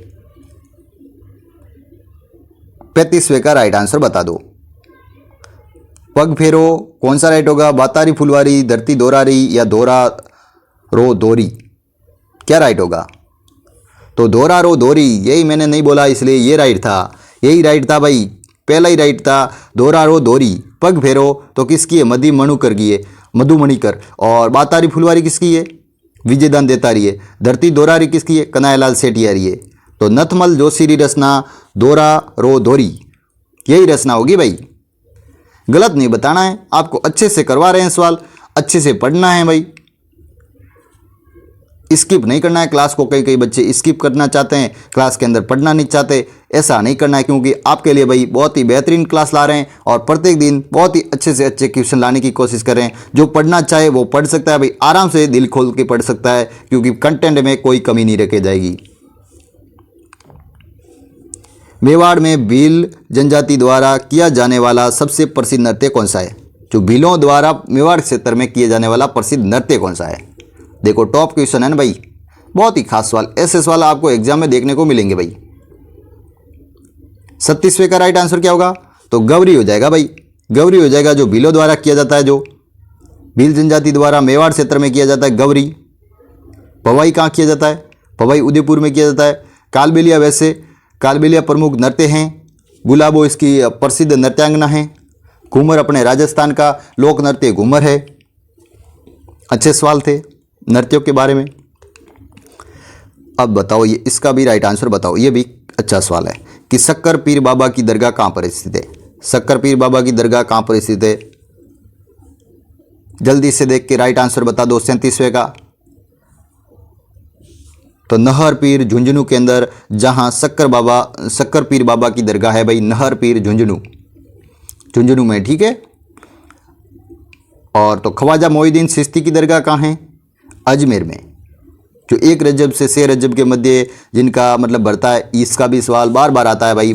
35वें का राइट आंसर बता दो। पग फेरो कौन सा राइट होगा? बातारी फुलवारी, धरती दोरारी या दोरा रो दोरी, क्या राइट होगा? तो दोरा रो दोरी, यही मैंने नहीं बोला इसलिए ये राइट था, यही राइट था भाई, पहला ही राइट था, दोरा रो दोरी। पग फेरो तो किसकी है? मधी मणुकर की है, मधु मणिकर। और बातारी फुलवारी किसकी है? विजयदान देतारी है। धरती दोरारी किसकी है? कन्हैयालाल सेठियारी है। तो नथमल जोशी की रचना दोरा रो दोरी, यही रचना होगी भाई। गलत नहीं बताना है, आपको अच्छे से करवा रहे हैं सवाल, अच्छे से पढ़ना है भाई, स्किप नहीं करना है क्लास को। कई बच्चे स्किप करना चाहते हैं, क्लास के अंदर पढ़ना नहीं चाहते, ऐसा नहीं करना है, क्योंकि आपके लिए भाई बहुत ही बेहतरीन क्लास ला रहे हैं और प्रत्येक दिन बहुत ही अच्छे से अच्छे क्वेश्चन लाने की कोशिश कर रहे हैं। जो पढ़ना चाहे वो पढ़ सकता है भाई, आराम से दिल खोल के पढ़ सकता है, क्योंकि कंटेंट में कोई कमी नहीं रखी जाएगी। मेवाड़ में भील जनजाति द्वारा किया जाने वाला सबसे प्रसिद्ध नृत्य कौन सा है? जो भीलों द्वारा मेवाड़ क्षेत्र में किए जाने वाला प्रसिद्ध नृत्य कौन सा है? देखो टॉप क्वेश्चन है ना भाई, बहुत ही खास सवाल, ऐसे सवाल आपको एग्जाम में देखने को मिलेंगे भाई। 36वें का राइट आंसर क्या होगा? तो गौरी हो जाएगा भाई, गौरी हो जाएगा। जो भीलों द्वारा किया जाता है, जो भील जनजाति द्वारा मेवाड़ क्षेत्र में किया जाता है गौरी। पवाई कहाँ किया जाता है? पवाई उदयपुर में किया जाता है। कालबेलिया, वैसे कालबेलिया प्रमुख नृत्य हैं। गुलाबो इसकी प्रसिद्ध नृत्यांगना है। घूमर अपने राजस्थान का लोक नृत्य घूमर है। अच्छे सवाल थे नृत्यों के बारे में। अब बताओ ये, इसका भी राइट आंसर बताओ, ये भी अच्छा सवाल है कि शक्कर पीर बाबा की दरगाह कहाँ पर स्थित है? शक्कर पीर बाबा की दरगाह कहाँ पर स्थित है? जल्दी से देख के राइट आंसर बता दो 37वें का। तो नहर पीर झुंझुनू के अंदर, जहां शक्कर पीर बाबा की दरगाह है भाई, नहर पीर झुंझुनू में, ठीक है। और तो ख्वाजा मोइनुद्दीन चिश्ती की दरगाह कहाँ है? अजमेर में, जो 1 रजब से 6 रजब के मध्य जिनका मतलब बढ़ता है। इसका भी सवाल बार बार आता है भाई,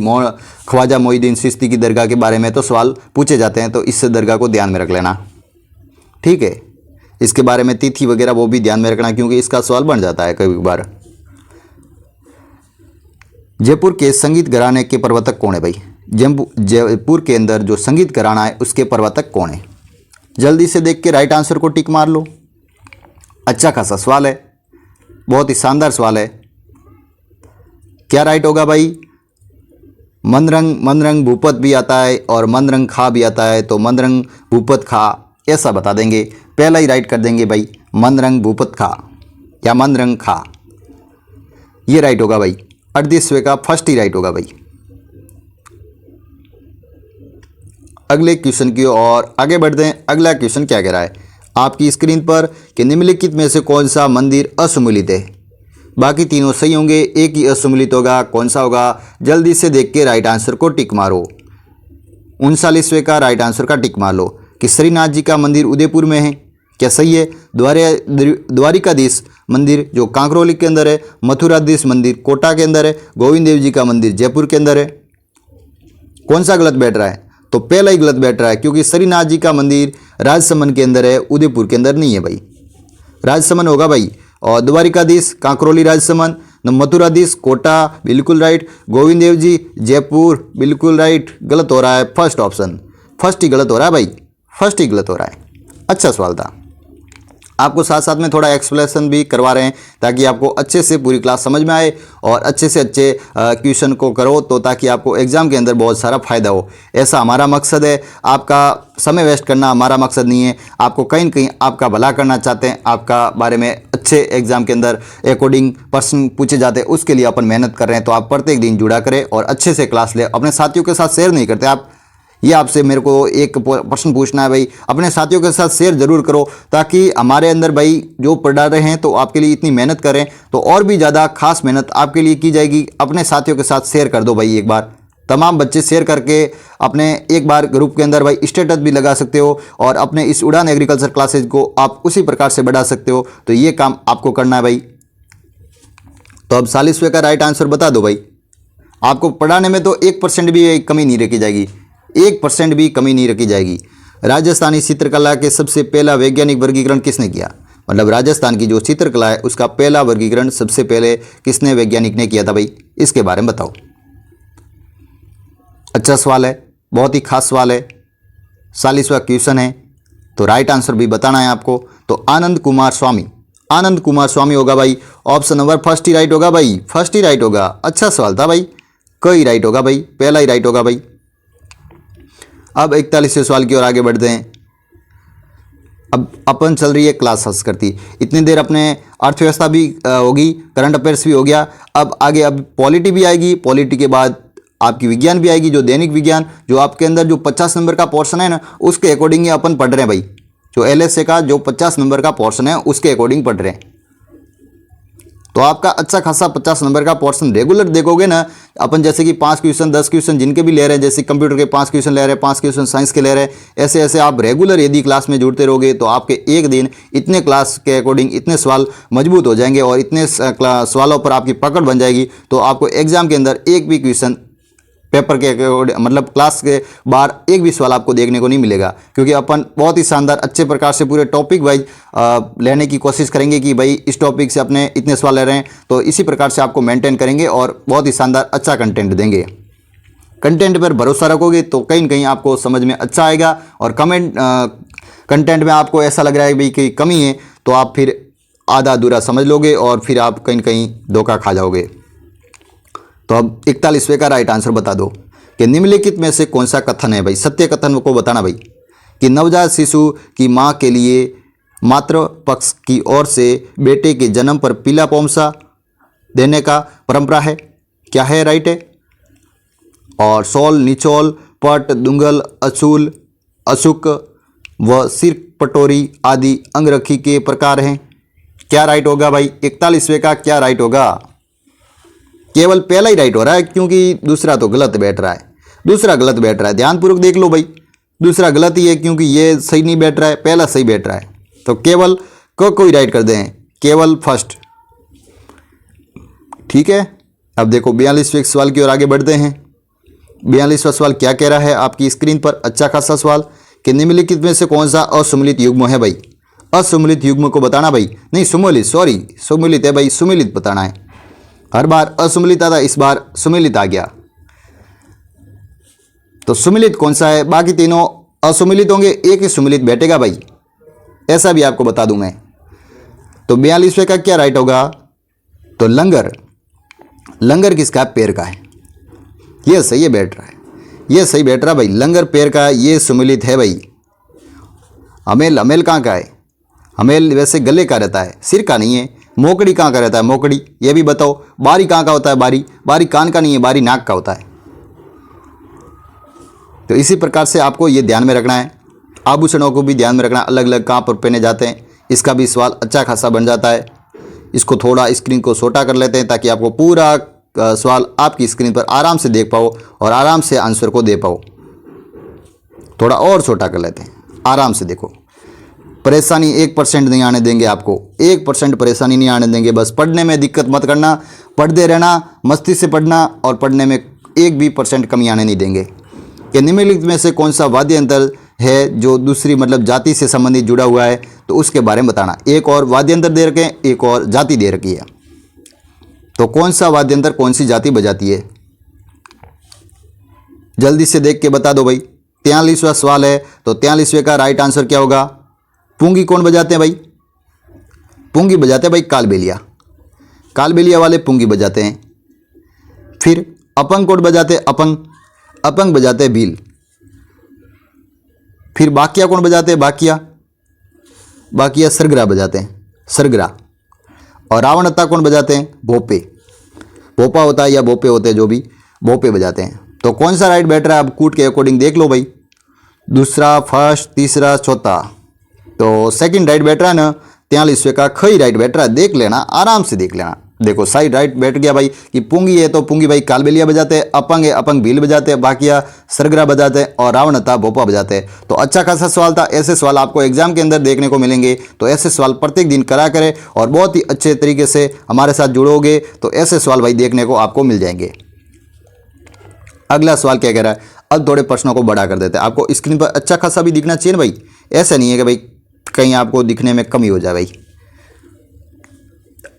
ख्वाजा मोइनुद्दीन चिश्ती की दरगाह के बारे में तो सवाल पूछे जाते हैं, तो इस दरगाह को ध्यान में रख लेना, ठीक है। इसके बारे में तिथि वगैरह वो भी ध्यान में रखना, क्योंकि इसका सवाल बन जाता है कभी बार। जयपुर के संगीत घराने के प्रवर्तक कौन है भाई? जयपुर के अंदर जो संगीत घराना है उसके प्रवर्तक कौन है? जल्दी से देख के राइट आंसर को टिक मार लो। अच्छा खासा सवाल है, बहुत ही शानदार सवाल है। क्या राइट होगा भाई? मंदरंग, मंदरंग भूपत भी आता है और मंदरंग खा भी आता है, तो मंदरंग भूपत खा ऐसा बता देंगे। पहला ही राइट कर देंगे भाई, मंदरंग भूपत खा या मंदरंग खा, ये राइट होगा भाई। 38वें का फर्स्ट ही राइट होगा भाई। अगले क्वेश्चन की ओर आगे बढ़ते हैं। अगला क्वेश्चन क्या कह रहा है आपकी स्क्रीन पर कि निम्नलिखित में से कौन सा मंदिर असुमिलित है। बाकी तीनों सही होंगे, एक ही असुमिलित होगा। कौन सा होगा, जल्दी से देख के राइट आंसर को टिक मारो। 39वें का राइट आंसर का टिक मार लो कि श्रीनाथ जी का मंदिर उदयपुर में है, क्या सही है। द्वारिकाधीश मंदिर जो कांकरोली के अंदर है, मथुराधीश मंदिर कोटा के अंदर है, गोविंद देव जी का मंदिर जयपुर के अंदर है। कौन सा गलत बैठ रहा है, तो पहला ही गलत बैठ रहा है, क्योंकि श्रीनाथ जी का मंदिर राजसमंद के अंदर है, उदयपुर के अंदर नहीं है भाई। राजसमंद होगा भाई। और द्वारिकाधीश कांकरोली राजसमंद, मथुराधीश कोटा बिल्कुल राइट, गोविंद देव जी जयपुर बिल्कुल राइट। गलत हो रहा है फर्स्ट ऑप्शन, फर्स्ट ही गलत हो रहा है भाई, फर्स्ट ही गलत हो रहा है। अच्छा सवाल था, आपको साथ साथ में थोड़ा एक्सप्लेनेशन भी करवा रहे हैं ताकि आपको अच्छे से पूरी क्लास समझ में आए और अच्छे से अच्छे क्वेश्चन को करो, तो ताकि आपको एग्ज़ाम के अंदर बहुत सारा फ़ायदा हो। ऐसा हमारा मकसद है, आपका समय वेस्ट करना हमारा मकसद नहीं है। आपको कहीं न कहीं आपका भला करना चाहते हैं, आपका बारे में अच्छे एग्ज़ाम के अंदर अकॉर्डिंग प्रश्न पूछे जाते हैं, उसके लिए अपन मेहनत कर रहे हैं। तो आप प्रत्येक दिन जुड़ा करें और अच्छे से क्लास ले। अपने साथियों के साथ शेयर नहीं करते आप, ये आपसे मेरे को एक प्रश्न पूछना है भाई, अपने साथियों के साथ शेयर जरूर करो, ताकि हमारे अंदर भाई जो पढ़ रहे हैं तो आपके लिए इतनी मेहनत करें तो और भी ज़्यादा खास मेहनत आपके लिए की जाएगी। अपने साथियों के साथ शेयर कर दो भाई, एक बार तमाम बच्चे शेयर करके अपने एक बार ग्रुप के अंदर भाई स्टेटस भी लगा सकते हो और अपने इस उड़ान एग्रीकल्चर क्लासेज को आप उसी प्रकार से बढ़ा सकते हो। तो ये काम आपको करना है भाई। तो अब 40वें का राइट आंसर बता दो भाई। आपको पढ़ाने में तो 1% भी कमी नहीं रखी जाएगी, 1% भी कमी नहीं रखी जाएगी। राजस्थानी चित्रकला के सबसे पहला वैज्ञानिक वर्गीकरण किसने किया, मतलब राजस्थान की जो चित्रकला है उसका पहला वर्गीकरण सबसे पहले किसने वैज्ञानिक ने किया था भाई, इसके बारे में बताओ। अच्छा सवाल है, बहुत ही खास सवाल है, 40वां क्वेश्चन है, तो राइट आंसर भी बताना है आपको। तो आनंद कुमार स्वामी, आनंद कुमार स्वामी होगा भाई। ऑप्शन नंबर फर्स्ट ही राइट होगा भाई, फर्स्ट ही राइट होगा। अच्छा सवाल था भाई, कई राइट होगा भाई, पहला ही राइट होगा भाई। अब 41वें सवाल की ओर आगे बढ़ते हैं। अब अपन चल रही है क्लास संस्कृति, इतनी देर अपने अर्थव्यवस्था भी होगी, करंट अफेयर्स भी हो गया। अब आगे अब पॉलिटी भी आएगी, पॉलिटी के बाद आपकी विज्ञान भी आएगी, जो दैनिक विज्ञान, जो आपके अंदर जो 50 नंबर का पोर्शन है ना, उसके अकॉर्डिंग ही अपन पढ़ रहे हैं भाई। जो LSA का जो 50 नंबर का पोर्शन है उसके अकॉर्डिंग पढ़ रहे हैं। तो आपका अच्छा खासा 50 नंबर का पोर्शन रेगुलर देखोगे ना अपन, जैसे कि 5 क्वेश्चन 10 क्वेश्चन जिनके भी ले रहे हैं, जैसे कंप्यूटर के 5 क्वेश्चन ले रहे हैं, 5 क्वेश्चन साइंस के ले रहे हैं, ऐसे ऐसे आप रेगुलर यदि क्लास में जुड़ते रहोगे तो आपके एक दिन इतने क्लास के अकॉर्डिंग इतने सवाल मजबूत हो जाएंगे और इतने सवालों पर आपकी पकड़ बन जाएगी। तो आपको एग्जाम के अंदर एक भी क्वेश्चन पेपर के मतलब क्लास के बाहर एक भी सवाल आपको देखने को नहीं मिलेगा, क्योंकि अपन बहुत ही शानदार अच्छे प्रकार से पूरे टॉपिक वाइज लेने की कोशिश करेंगे कि भाई इस टॉपिक से अपने इतने सवाल ले रहे हैं, तो इसी प्रकार से आपको मेंटेन करेंगे और बहुत ही शानदार अच्छा कंटेंट देंगे। कंटेंट पर भरोसा रखोगे तो कहीं न कहीं आपको समझ में अच्छा आएगा, और कंटेंट में आपको ऐसा लग रहा है भाई कि कमी है तो आप फिर आधा अधूरा समझ लोगे और फिर आप कहीं न कहीं धोखा खा जाओगे। तो अब 41वें का राइट आंसर बता दो कि निम्नलिखित में से कौन सा कथन है भाई, सत्य कथन को बताना भाई, कि नवजात शिशु की मां के लिए मातृ पक्ष की ओर से बेटे के जन्म पर पीला पौंसा देने का परंपरा है, क्या है राइट है। और सोल, निचोल, पट, दुंगल, असूल, अशुक व सिर पटोरी आदि अंगरखी के प्रकार हैं, क्या राइट होगा भाई। 41वें का क्या राइट होगा, केवल पहला ही राइट हो रहा है, क्योंकि दूसरा तो गलत बैठ रहा है, दूसरा गलत बैठ रहा है, ध्यानपूर्वक देख लो भाई, दूसरा गलत ही है क्योंकि ये सही नहीं बैठ रहा है, पहला सही बैठ रहा है। तो केवल को कोई राइट कर दें, केवल फर्स्ट, ठीक है। अब देखो 42वें सवाल की ओर आगे बढ़ते हैं। 42वां सवाल क्या कह रहा है आपकी स्क्रीन पर, अच्छा खासा सवाल, कि निम्नलिखित में से कौन सा असुमिलित युग्म है भाई। असुमिलित युग्म को बताना भाई, नहीं सुमिलित, सॉरी सुमिलित है भाई, सुमिलित बताना है। हर बार असुमिलित आता, इस बार सुमिलित आ गया। तो सुमिलित कौन सा है, बाकी तीनों असुमिलित होंगे, एक ही सुमिलित बैठेगा भाई, ऐसा भी आपको बता दूं मैं। तो 42वें का क्या राइट होगा, तो लंगर, लंगर किसका, पैर का है। ये सही है बैठ रहा है, ये सही बैठ रहा भाई। लंगर पैर का ये सुमिलित है भाई। हमेल, हमेल कहाँ का है? हमेल वैसे गले का रहता है, सिर का नहीं है। मोकड़ी कहाँ का रहता है? मोकड़ी, ये भी बताओ। बारी कहाँ का होता है? बारी, बारी कान का नहीं है, बारी नाक का होता है। तो इसी प्रकार से आपको ये ध्यान में रखना है। आभूषणों को भी ध्यान में रखना, अलग अलग कहाँ पर पहने जाते हैं, इसका भी सवाल अच्छा खासा बन जाता है। इसको थोड़ा स्क्रीन को छोटा कर लेते हैं ताकि आपको पूरा सवाल आपकी स्क्रीन पर आराम से देख पाओ और आराम से आंसर को दे पाओ। थोड़ा और छोटा कर लेते हैं, आराम से देखो। परेशानी 1% नहीं आने देंगे आपको, 1% परेशानी नहीं आने देंगे। बस पढ़ने में दिक्कत मत करना, पढ़ते रहना, मस्ती से पढ़ना और पढ़ने में 1% कमी आने नहीं देंगे। कि निम्नलिखित में से कौन सा वाद्य यंत्र है जो दूसरी मतलब जाति से संबंधित जुड़ा हुआ है, तो उसके बारे में बताना। एक और वाद्य यंत्र दे रखे हैं, एक और जाति दे रखी है, तो कौन सा वाद्य यंत्र कौन सी जाति बजाती है? जल्दी से देख के बता दो भाई। 43वां सवाल है, तो 43वें का राइट आंसर क्या होगा? पुंगी कौन बजाते हैं भाई? पुंगी बजाते हैं भाई कालबेलिया, कालबेलिया वाले पुंगी बजाते हैं। फिर अपंग कौन बजाते हैं? अपंग, अपंग बजाते हैं भील। फिर बाकिया कौन बजाते हैं? बाकिया, बाकिया सरगरा बजाते हैं, सरगरा। और रावणता कौन बजाते हैं? भोपे, भोपा होता है या भोपे होते हैं, जो भी, भोपे बजाते हैं। तो कौन सा राइट बैठ रहा है? अब कूट के अकॉर्डिंग देख लो भाई। दूसरा, फर्स्ट, तीसरा, चौथा, तो सेकंड राइट बैठ रहा है ना। 43वें का खई राइट बैठ रहा है, देख लेना, आराम से देख लेना। देखो सही राइट बैठ गया भाई कि पुंगी है तो पुंगी भाई कालबेलिया बजाते हैं, अपंग है अपंग भील बजाते हैं, बाकिया सरगरा बजाते हैं और रावणता भोपा बजाते हैं। तो अच्छा खासा सवाल था। ऐसे सवाल आपको एग्जाम के अंदर देखने को मिलेंगे, तो ऐसे सवाल प्रत्येक दिन करा करें और बहुत ही अच्छे तरीके से हमारे साथ जुड़ोगे तो ऐसे सवाल भाई देखने को आपको मिल जाएंगे। अगला सवाल क्या कह रहा है? अब थोड़े प्रश्नों को बड़ा कर देते हैं। आपको स्क्रीन पर अच्छा खासा भी दिखना चाहिए ना भाई, ऐसा नहीं है कि भाई कहीं आपको दिखने में कमी हो जाए भाई।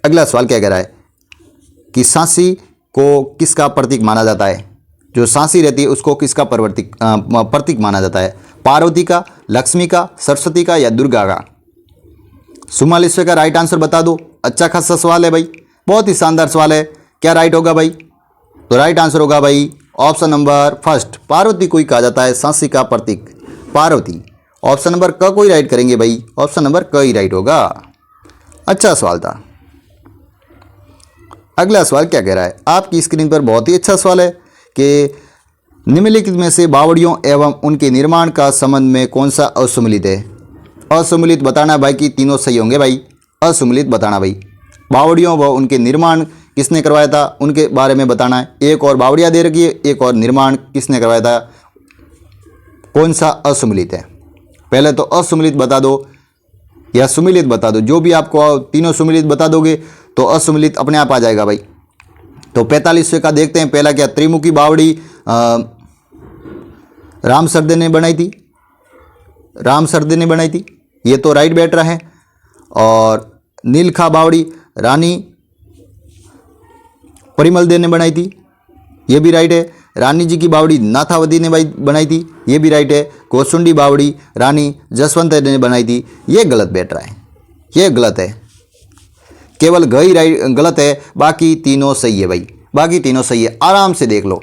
अगला सवाल क्या कह रहा है कि सांसी को किसका प्रतीक माना जाता है? जो सांसी रहती है उसको किसका प्रतीक माना जाता है? पार्वती का, लक्ष्मी का, सरस्वती का या दुर्गा का? 44वें का राइट आंसर बता दो। अच्छा खासा सवाल है भाई, बहुत ही शानदार सवाल है। क्या राइट होगा भाई? तो राइट आंसर होगा भाई ऑप्शन नंबर फर्स्ट, पार्वती को ही कहा जाता है सांसी का प्रतीक, पार्वती। ऑप्शन नंबर क को ही राइट करेंगे भाई, ऑप्शन नंबर क ही राइट होगा। अच्छा सवाल था। अगला सवाल क्या कह रहा है? आपकी स्क्रीन पर बहुत ही अच्छा सवाल है कि निम्नलिखित में से बावड़ियों एवं उनके निर्माण का संबंध में कौन सा असुमिलित है? असुमिलित बताना भाई कि तीनों सही होंगे भाई, असुमिलित बताना भाई। बावड़ियों व उनके निर्माण किसने करवाया था उनके बारे में बताना है। एक और बावड़िया दे रखी है, एक और निर्माण किसने करवाया था, कौन सा असुमिलित है? पहले तो असुमिलित बता दो या सुमिलित बता दो, जो भी आपको तीनों सुमिलित बता दोगे तो असुमिलित अपने आप आ जाएगा भाई। तो 45वें का देखते हैं। पहला क्या? त्रिमुखी बावड़ी राम सरदे ने बनाई थी, राम सरदे ने बनाई थी, ये तो राइट बैठ रहा है। और नीलखा बावड़ी रानी परिमल दे ने बनाई थी, ये भी राइट है। रानी जी की बावड़ी नाथावती ने बनाई थी, ये भी राइट है। कोसुंडी बावड़ी रानी जसवंत ने बनाई थी, ये गलत बैठ रहा है, ये गलत है। केवल घ ही राइट गलत है, बाकी तीनों सही है भाई, बाकी तीनों सही है। आराम से देख लो,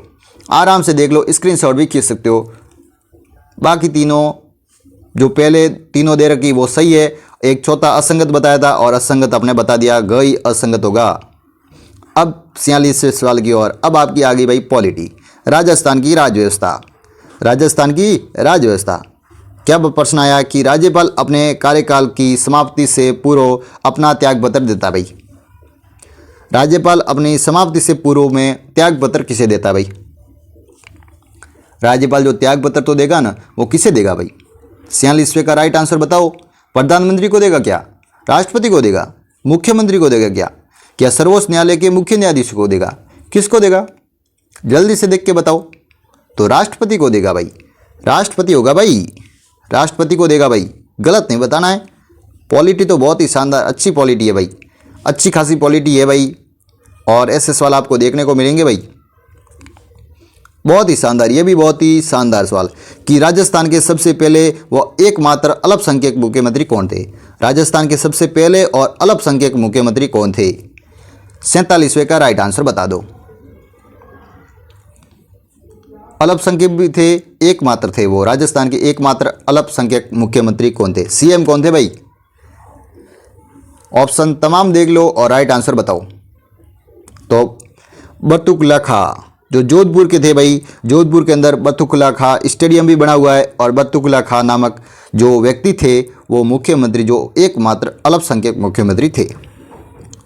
आराम से देख लो, स्क्रीनशॉट भी खींच सकते हो। बाकी तीनों जो पहले तीनों दे रखी वो सही है। एक चौथा असंगत बताया था और असंगत आपने बता दिया, घ ही असंगत होगा। अब 46वें सवाल की ओर। अब आपकी आ गई भाई पॉलिटी, राजस्थान की राजव्यवस्था, राजस्थान की राजव्यवस्था। क्या प्रश्न आया कि राज्यपाल अपने कार्यकाल की समाप्ति से पूर्व अपना त्याग पत्र देता भाई? राज्यपाल अपनी समाप्ति से पूर्व में त्याग पत्र किसे देता भाई? राज्यपाल जो त्याग पत्र तो देगा ना, वो किसे देगा भाई? 46वें का राइट आंसर बताओ। प्रधानमंत्री को देगा क्या? राष्ट्रपति को देगा? मुख्यमंत्री को देगा क्या? क्या सर्वोच्च न्यायालय के मुख्य न्यायाधीश को देगा? किसको देगा? जल्दी से देख के बताओ। तो राष्ट्रपति को देगा भाई, राष्ट्रपति होगा भाई, राष्ट्रपति को देगा भाई, गलत नहीं बताना है। पॉलिटी तो बहुत ही शानदार अच्छी पॉलिटी है भाई, अच्छी खासी पॉलिटी है भाई। और ऐसे सवाल आपको देखने को मिलेंगे भाई, बहुत ही शानदार। ये भी बहुत ही शानदार सवाल कि राजस्थान के सबसे पहले व एकमात्र अल्पसंख्यक मुख्यमंत्री कौन थे? राजस्थान के सबसे पहले और अल्पसंख्यक मुख्यमंत्री कौन थे? 47वें का राइट आंसर बता दो। अल्पसंख्यक भी थे, एकमात्र थे वो। राजस्थान के एकमात्र अल्पसंख्यक मुख्यमंत्री कौन थे? सीएम कौन थे भाई? ऑप्शन तमाम देख लो और राइट आंसर बताओ। तो बतुकला खां, जो जोधपुर के थे भाई। जोधपुर के अंदर बतुकला खां स्टेडियम भी बना हुआ है और बतुकला खां नामक जो व्यक्ति थे वो मुख्यमंत्री, जो एकमात्र अल्पसंख्यक मुख्यमंत्री थे।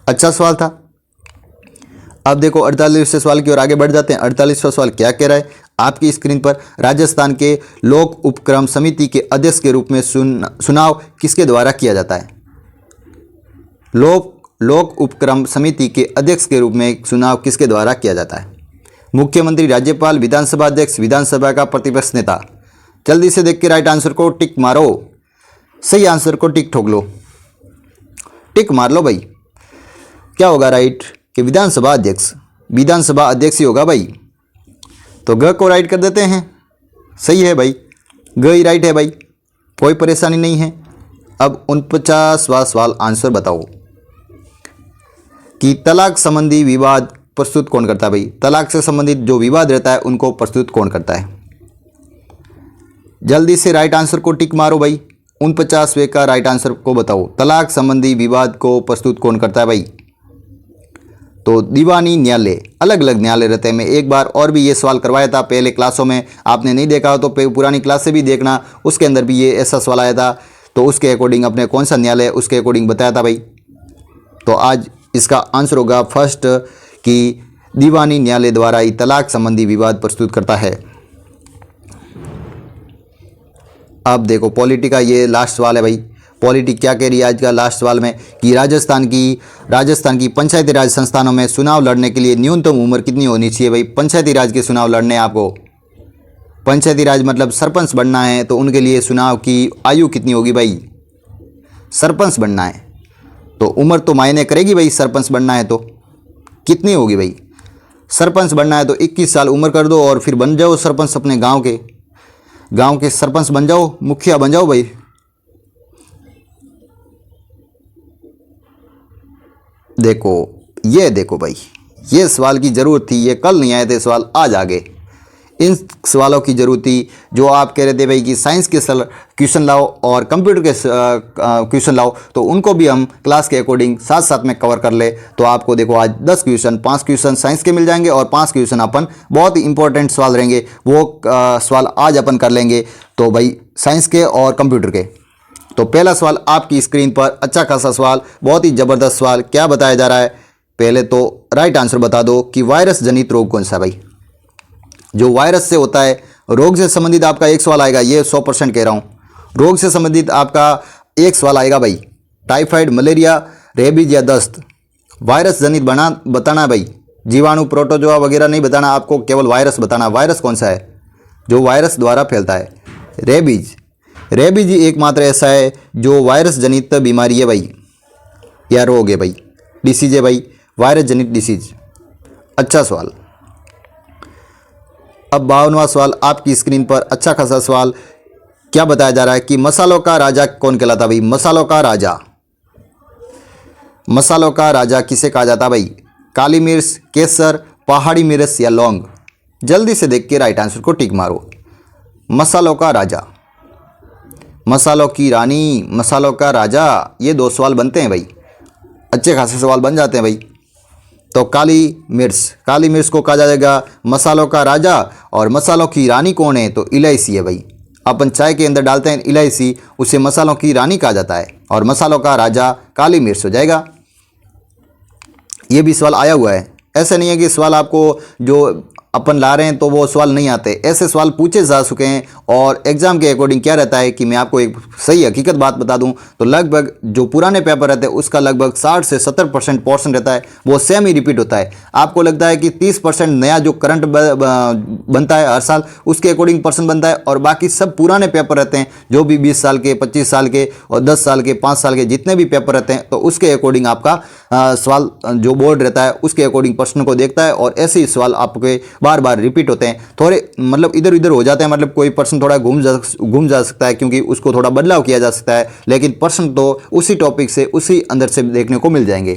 अच्छा सवाल था। अब देखो 48वें सवाल की ओर आगे बढ़ जाते हैं। 48वां सवाल क्या कह रहा है आपकी स्क्रीन पर? राजस्थान के लोक उपक्रम समिति के अध्यक्ष के रूप में चुनाव किसके द्वारा किया जाता है? लोक उपक्रम समिति के अध्यक्ष के रूप में चुनाव किसके द्वारा किया जाता है? मुख्यमंत्री, राज्यपाल, विधानसभा अध्यक्ष, विधानसभा का प्रतिपक्ष नेता। जल्दी से देख के राइट आंसर को टिक मारो। सही आंसर को टिक ठोक लो, टिक मार लो भाई। क्या होगा राइट? कि विधानसभा अध्यक्ष, विधानसभा अध्यक्ष ही होगा भाई। तो ग को राइट कर देते हैं। सही है भाई, ग ही राइट है भाई, कोई परेशानी नहीं है। अब 49वां सवाल आंसर बताओ कि तलाक संबंधी विवाद प्रस्तुत कौन करता है भाई? तलाक से संबंधित जो विवाद रहता है उनको प्रस्तुत कौन करता है? जल्दी से राइट आंसर को टिक मारो भाई। 49वें का राइट आंसर को बताओ। तलाक संबंधी विवाद को प्रस्तुत कौन करता है भाई? तो दीवानी न्यायालय, अलग अलग न्यायालय रहते हैं। मैं एक बार और भी ये सवाल करवाया था पहले क्लासों में, आपने नहीं देखा हो तो पुरानी क्लास से भी देखना, उसके अंदर भी ये ऐसा सवाल आया था। तो उसके अकॉर्डिंग अपने कौन सा न्यायालय उसके अकॉर्डिंग बताया था भाई। तो आज इसका आंसर होगा फर्स्ट कि दीवानी न्यायालय द्वारा ही तलाक संबंधी विवाद प्रस्तुत करता है। अब देखो पॉलिटी का ये लास्ट सवाल है भाई। पॉलिटी क्या कह रही है आज का लास्ट सवाल में कि राजस्थान की पंचायती राज संस्थानों में चुनाव लड़ने के लिए न्यूनतम उम्र कितनी होनी चाहिए भाई? पंचायती राज के चुनाव लड़ने आपको, पंचायती राज मतलब सरपंच बनना है तो उनके लिए चुनाव की आयु कितनी होगी भाई? सरपंच बनना है तो उम्र तो मायने करेगी भाई। सरपंच बनना है तो कितनी होगी भाई? सरपंच बनना है तो 21 साल उम्र कर दो और फिर बन जाओ सरपंच। अपने गांव के सरपंच बन जाओ, मुखिया बन जाओ भाई। देखो भाई, ये सवाल की ज़रूरत थी। ये कल नहीं आए थे सवाल, आज आ गए। इन सवालों की ज़रूरत थी जो आप कह रहे थे भाई कि साइंस के क्वेश्चन लाओ और कंप्यूटर के क्वेश्चन लाओ, तो उनको भी हम क्लास के अकॉर्डिंग साथ साथ में कवर कर ले। तो आपको देखो आज 10 क्वेश्चन, 5 क्वेश्चन साइंस के मिल जाएंगे और 5 क्वेश्चन अपन बहुत ही इंपॉर्टेंट सवाल रहेंगे, वो सवाल आज अपन कर लेंगे। तो भाई साइंस के और कंप्यूटर के। तो पहला सवाल आपकी स्क्रीन पर, अच्छा खासा सवाल, बहुत ही ज़बरदस्त सवाल। क्या बताया जा रहा है? पहले तो राइट आंसर बता दो कि वायरस जनित रोग कौन सा भाई? जो वायरस से होता है, रोग से संबंधित आपका एक सवाल आएगा, ये 100% कह रहा हूँ। रोग से संबंधित आपका एक सवाल आएगा भाई, टाइफाइड, मलेरिया, रेबीज या दस्त। वायरस जनित बताना भाई, जीवाणु, प्रोटोजोआ वगैरह नहीं बताना, आपको केवल वायरस बताना। वायरस कौन सा है जो वायरस द्वारा फैलता है? रेबीज ही एकमात्र ऐसा है जो वायरस जनित बीमारी है भाई, या रोग है भाई, डिसीज है भाई, वायरस जनित डिसीज। अच्छा सवाल। अब 52वां सवाल आपकी स्क्रीन पर, अच्छा खासा सवाल। क्या बताया जा रहा है कि मसालों का राजा कौन कहलाता भाई? मसालों का राजा किसे कहा जाता भाई? काली मिर्च, केसर, पहाड़ी मिर्च या लौंग? जल्दी से देख के राइट आंसर को टिक मारो। मसालों का राजा, मसालों की रानी, मसालों का राजा, ये 2 सवाल बनते हैं भाई, अच्छे खासे सवाल बन जाते हैं भाई। तो काली मिर्च को कहा जाएगा मसालों का राजा, और मसालों की रानी कौन है? तो इलायची है भाई। अपन चाय के अंदर डालते हैं इलायची, उसे मसालों की रानी कहा जाता है, और मसालों का राजा काली मिर्च हो जाएगा। ये भी सवाल आया हुआ है, ऐसा नहीं है कि सवाल आपको जो अपन ला रहे हैं तो वो सवाल नहीं आते, ऐसे सवाल पूछे जा चुके हैं। और एग्जाम के अकॉर्डिंग क्या रहता है कि मैं आपको एक सही हकीकत बात बता दूं तो लगभग जो पुराने पेपर रहते हैं उसका लगभग 60 से 70% पोर्शन रहता है वो सेम ही रिपीट होता है। आपको लगता है कि 30% नया जो करंट बनता है हर साल उसके अकॉर्डिंग पर्सन बनता है, और बाकी सब पुराने पेपर रहते हैं जो भी 20 साल के, 25 साल के और 10 साल के, 5 साल के जितने भी पेपर रहते हैं, तो उसके अकॉर्डिंग आपका सवाल जो बोर्ड रहता है उसके अकॉर्डिंग प्रश्न को देखता है, और ऐसे ही सवाल आपके बार बार रिपीट होते हैं। थोड़े मतलब इधर उधर हो जाते हैं, मतलब कोई पर्सन थोड़ा घूम जा सकता है क्योंकि उसको थोड़ा बदलाव किया जा सकता है, लेकिन प्रश्न तो उसी टॉपिक से, उसी अंदर से देखने को मिल जाएंगे।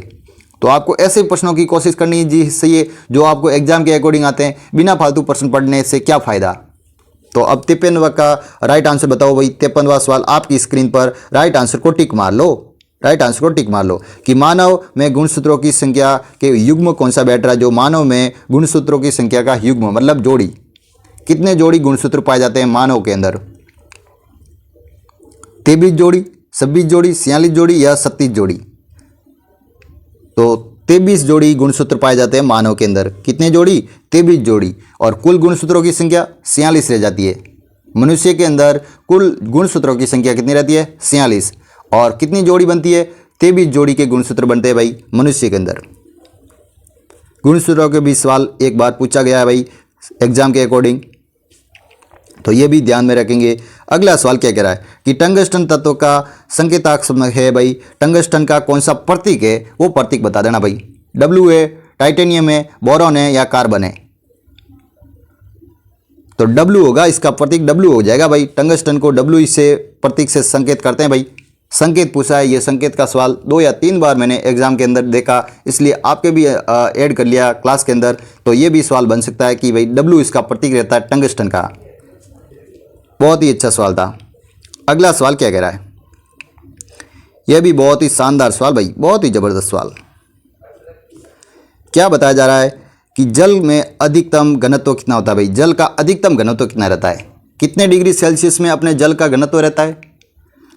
तो आपको ऐसे प्रश्नों की कोशिश करनी चाहिए जो आपको एग्जाम के अकॉर्डिंग आते हैं। बिना फालतू प्रश्न पढ़ने से क्या फ़ायदा। तो अब 53वां का राइट आंसर बताओ भाई। 53वां सवाल आपकी स्क्रीन पर, राइट आंसर को टिक मार लो, राइट आंसर को टिक मार लो कि मानव में गुणसूत्रों की संख्या के युग्म कौन सा बेटर है। जो मानव में गुणसूत्रों की संख्या का युग्म मतलब जोड़ी, कितने जोड़ी गुणसूत्र पाए जाते हैं मानव के अंदर? 23 जोड़ी, 26 जोड़ी, 46 जोड़ी या 37 जोड़ी? तो 23 जोड़ी गुणसूत्र पाए जाते हैं मानव के अंदर। कितने जोड़ी? 23 जोड़ी। और कुल गुणसूत्रों की संख्या 46 रह जाती है। मनुष्य के अंदर कुल गुणसूत्रों की संख्या कितनी रहती है? 46। और कितनी जोड़ी बनती है? 23 जोड़ी के गुणसूत्र बनते हैं भाई मनुष्य के अंदर। गुणसूत्रों के भी सवाल एक बार पूछा गया है भाई एग्जाम के अकॉर्डिंग, तो ये भी ध्यान में रखेंगे। अगला सवाल क्या कह रहा है कि टंगस्टन तत्व का संकेताक्षर है भाई। टंगस्टन का कौन सा प्रतीक है वो प्रतीक बता देना भाई। डब्ल्यू है, टाइटेनियम है, बोरॉन है या कार्बन है? तो डब्ल्यू होगा, इसका प्रतीक डब्ल्यू हो जाएगा भाई। टंगस्टन को डब्ल्यू से प्रतीक से संकेत करते हैं भाई। संकेत पूछा है, ये संकेत का सवाल 2 या 3 बार मैंने एग्जाम के अंदर देखा, इसलिए आपके भी ऐड कर लिया क्लास के अंदर। तो ये भी सवाल बन सकता है कि भाई डब्ल्यू इसका प्रतीक रहता है टंगस्टन का। बहुत ही अच्छा सवाल था। अगला सवाल क्या कह रहा है? यह भी बहुत ही शानदार सवाल भाई, बहुत ही ज़बरदस्त सवाल। क्या बताया जा रहा है कि जल में अधिकतम घनत्व कितना होता है भाई? जल का अधिकतम घनत्व कितना रहता है? कितने डिग्री सेल्सियस में अपने जल का घनत्व रहता है?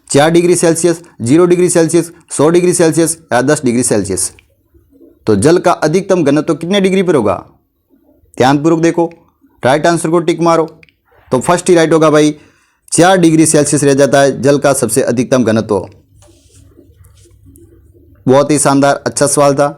4 degree Celsius, 0 degree Celsius, 100 degree Celsius या 10 डिग्री सेल्सियस? तो जल का अधिकतम घनत्व कितने डिग्री पर होगा? ध्यानपूर्वक देखो, राइट आंसर को टिक मारो। तो फर्स्ट ही राइट होगा भाई, 4 डिग्री सेल्सियस रह जाता है जल का सबसे अधिकतम घनत्व। बहुत ही शानदार अच्छा सवाल था।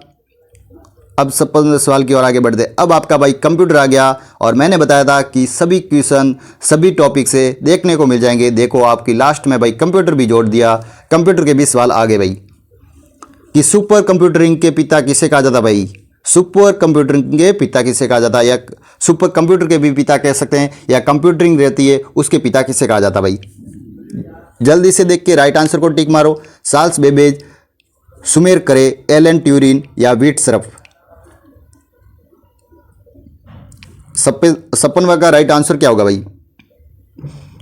अब 56वें सवाल की ओर आगे बढ़ते। अब आपका भाई कंप्यूटर आ गया और मैंने बताया था कि सभी क्वेश्चन सभी टॉपिक से देखने को मिल जाएंगे। देखो आपकी लास्ट में भाई कंप्यूटर भी जोड़ दिया, कंप्यूटर के भी सवाल आ गए भाई कि सुपर कंप्यूटरिंग के पिता किसे कहा जाता भाई? सुपर कंप्यूटरिंग के पिता किसे कहा जाता है, या सुपर कंप्यूटर के भी पिता कह सकते हैं, या कंप्यूटरिंग रहती है उसके पिता किसे कहा जाता भाई? जल्दी से देख के राइट आंसर को टिक मारो। चार्ल्स बेबेज, सुमेर करे, एलन ट्यूरिंग या व्हिटसरफ? 56वां का राइट आंसर क्या होगा भाई?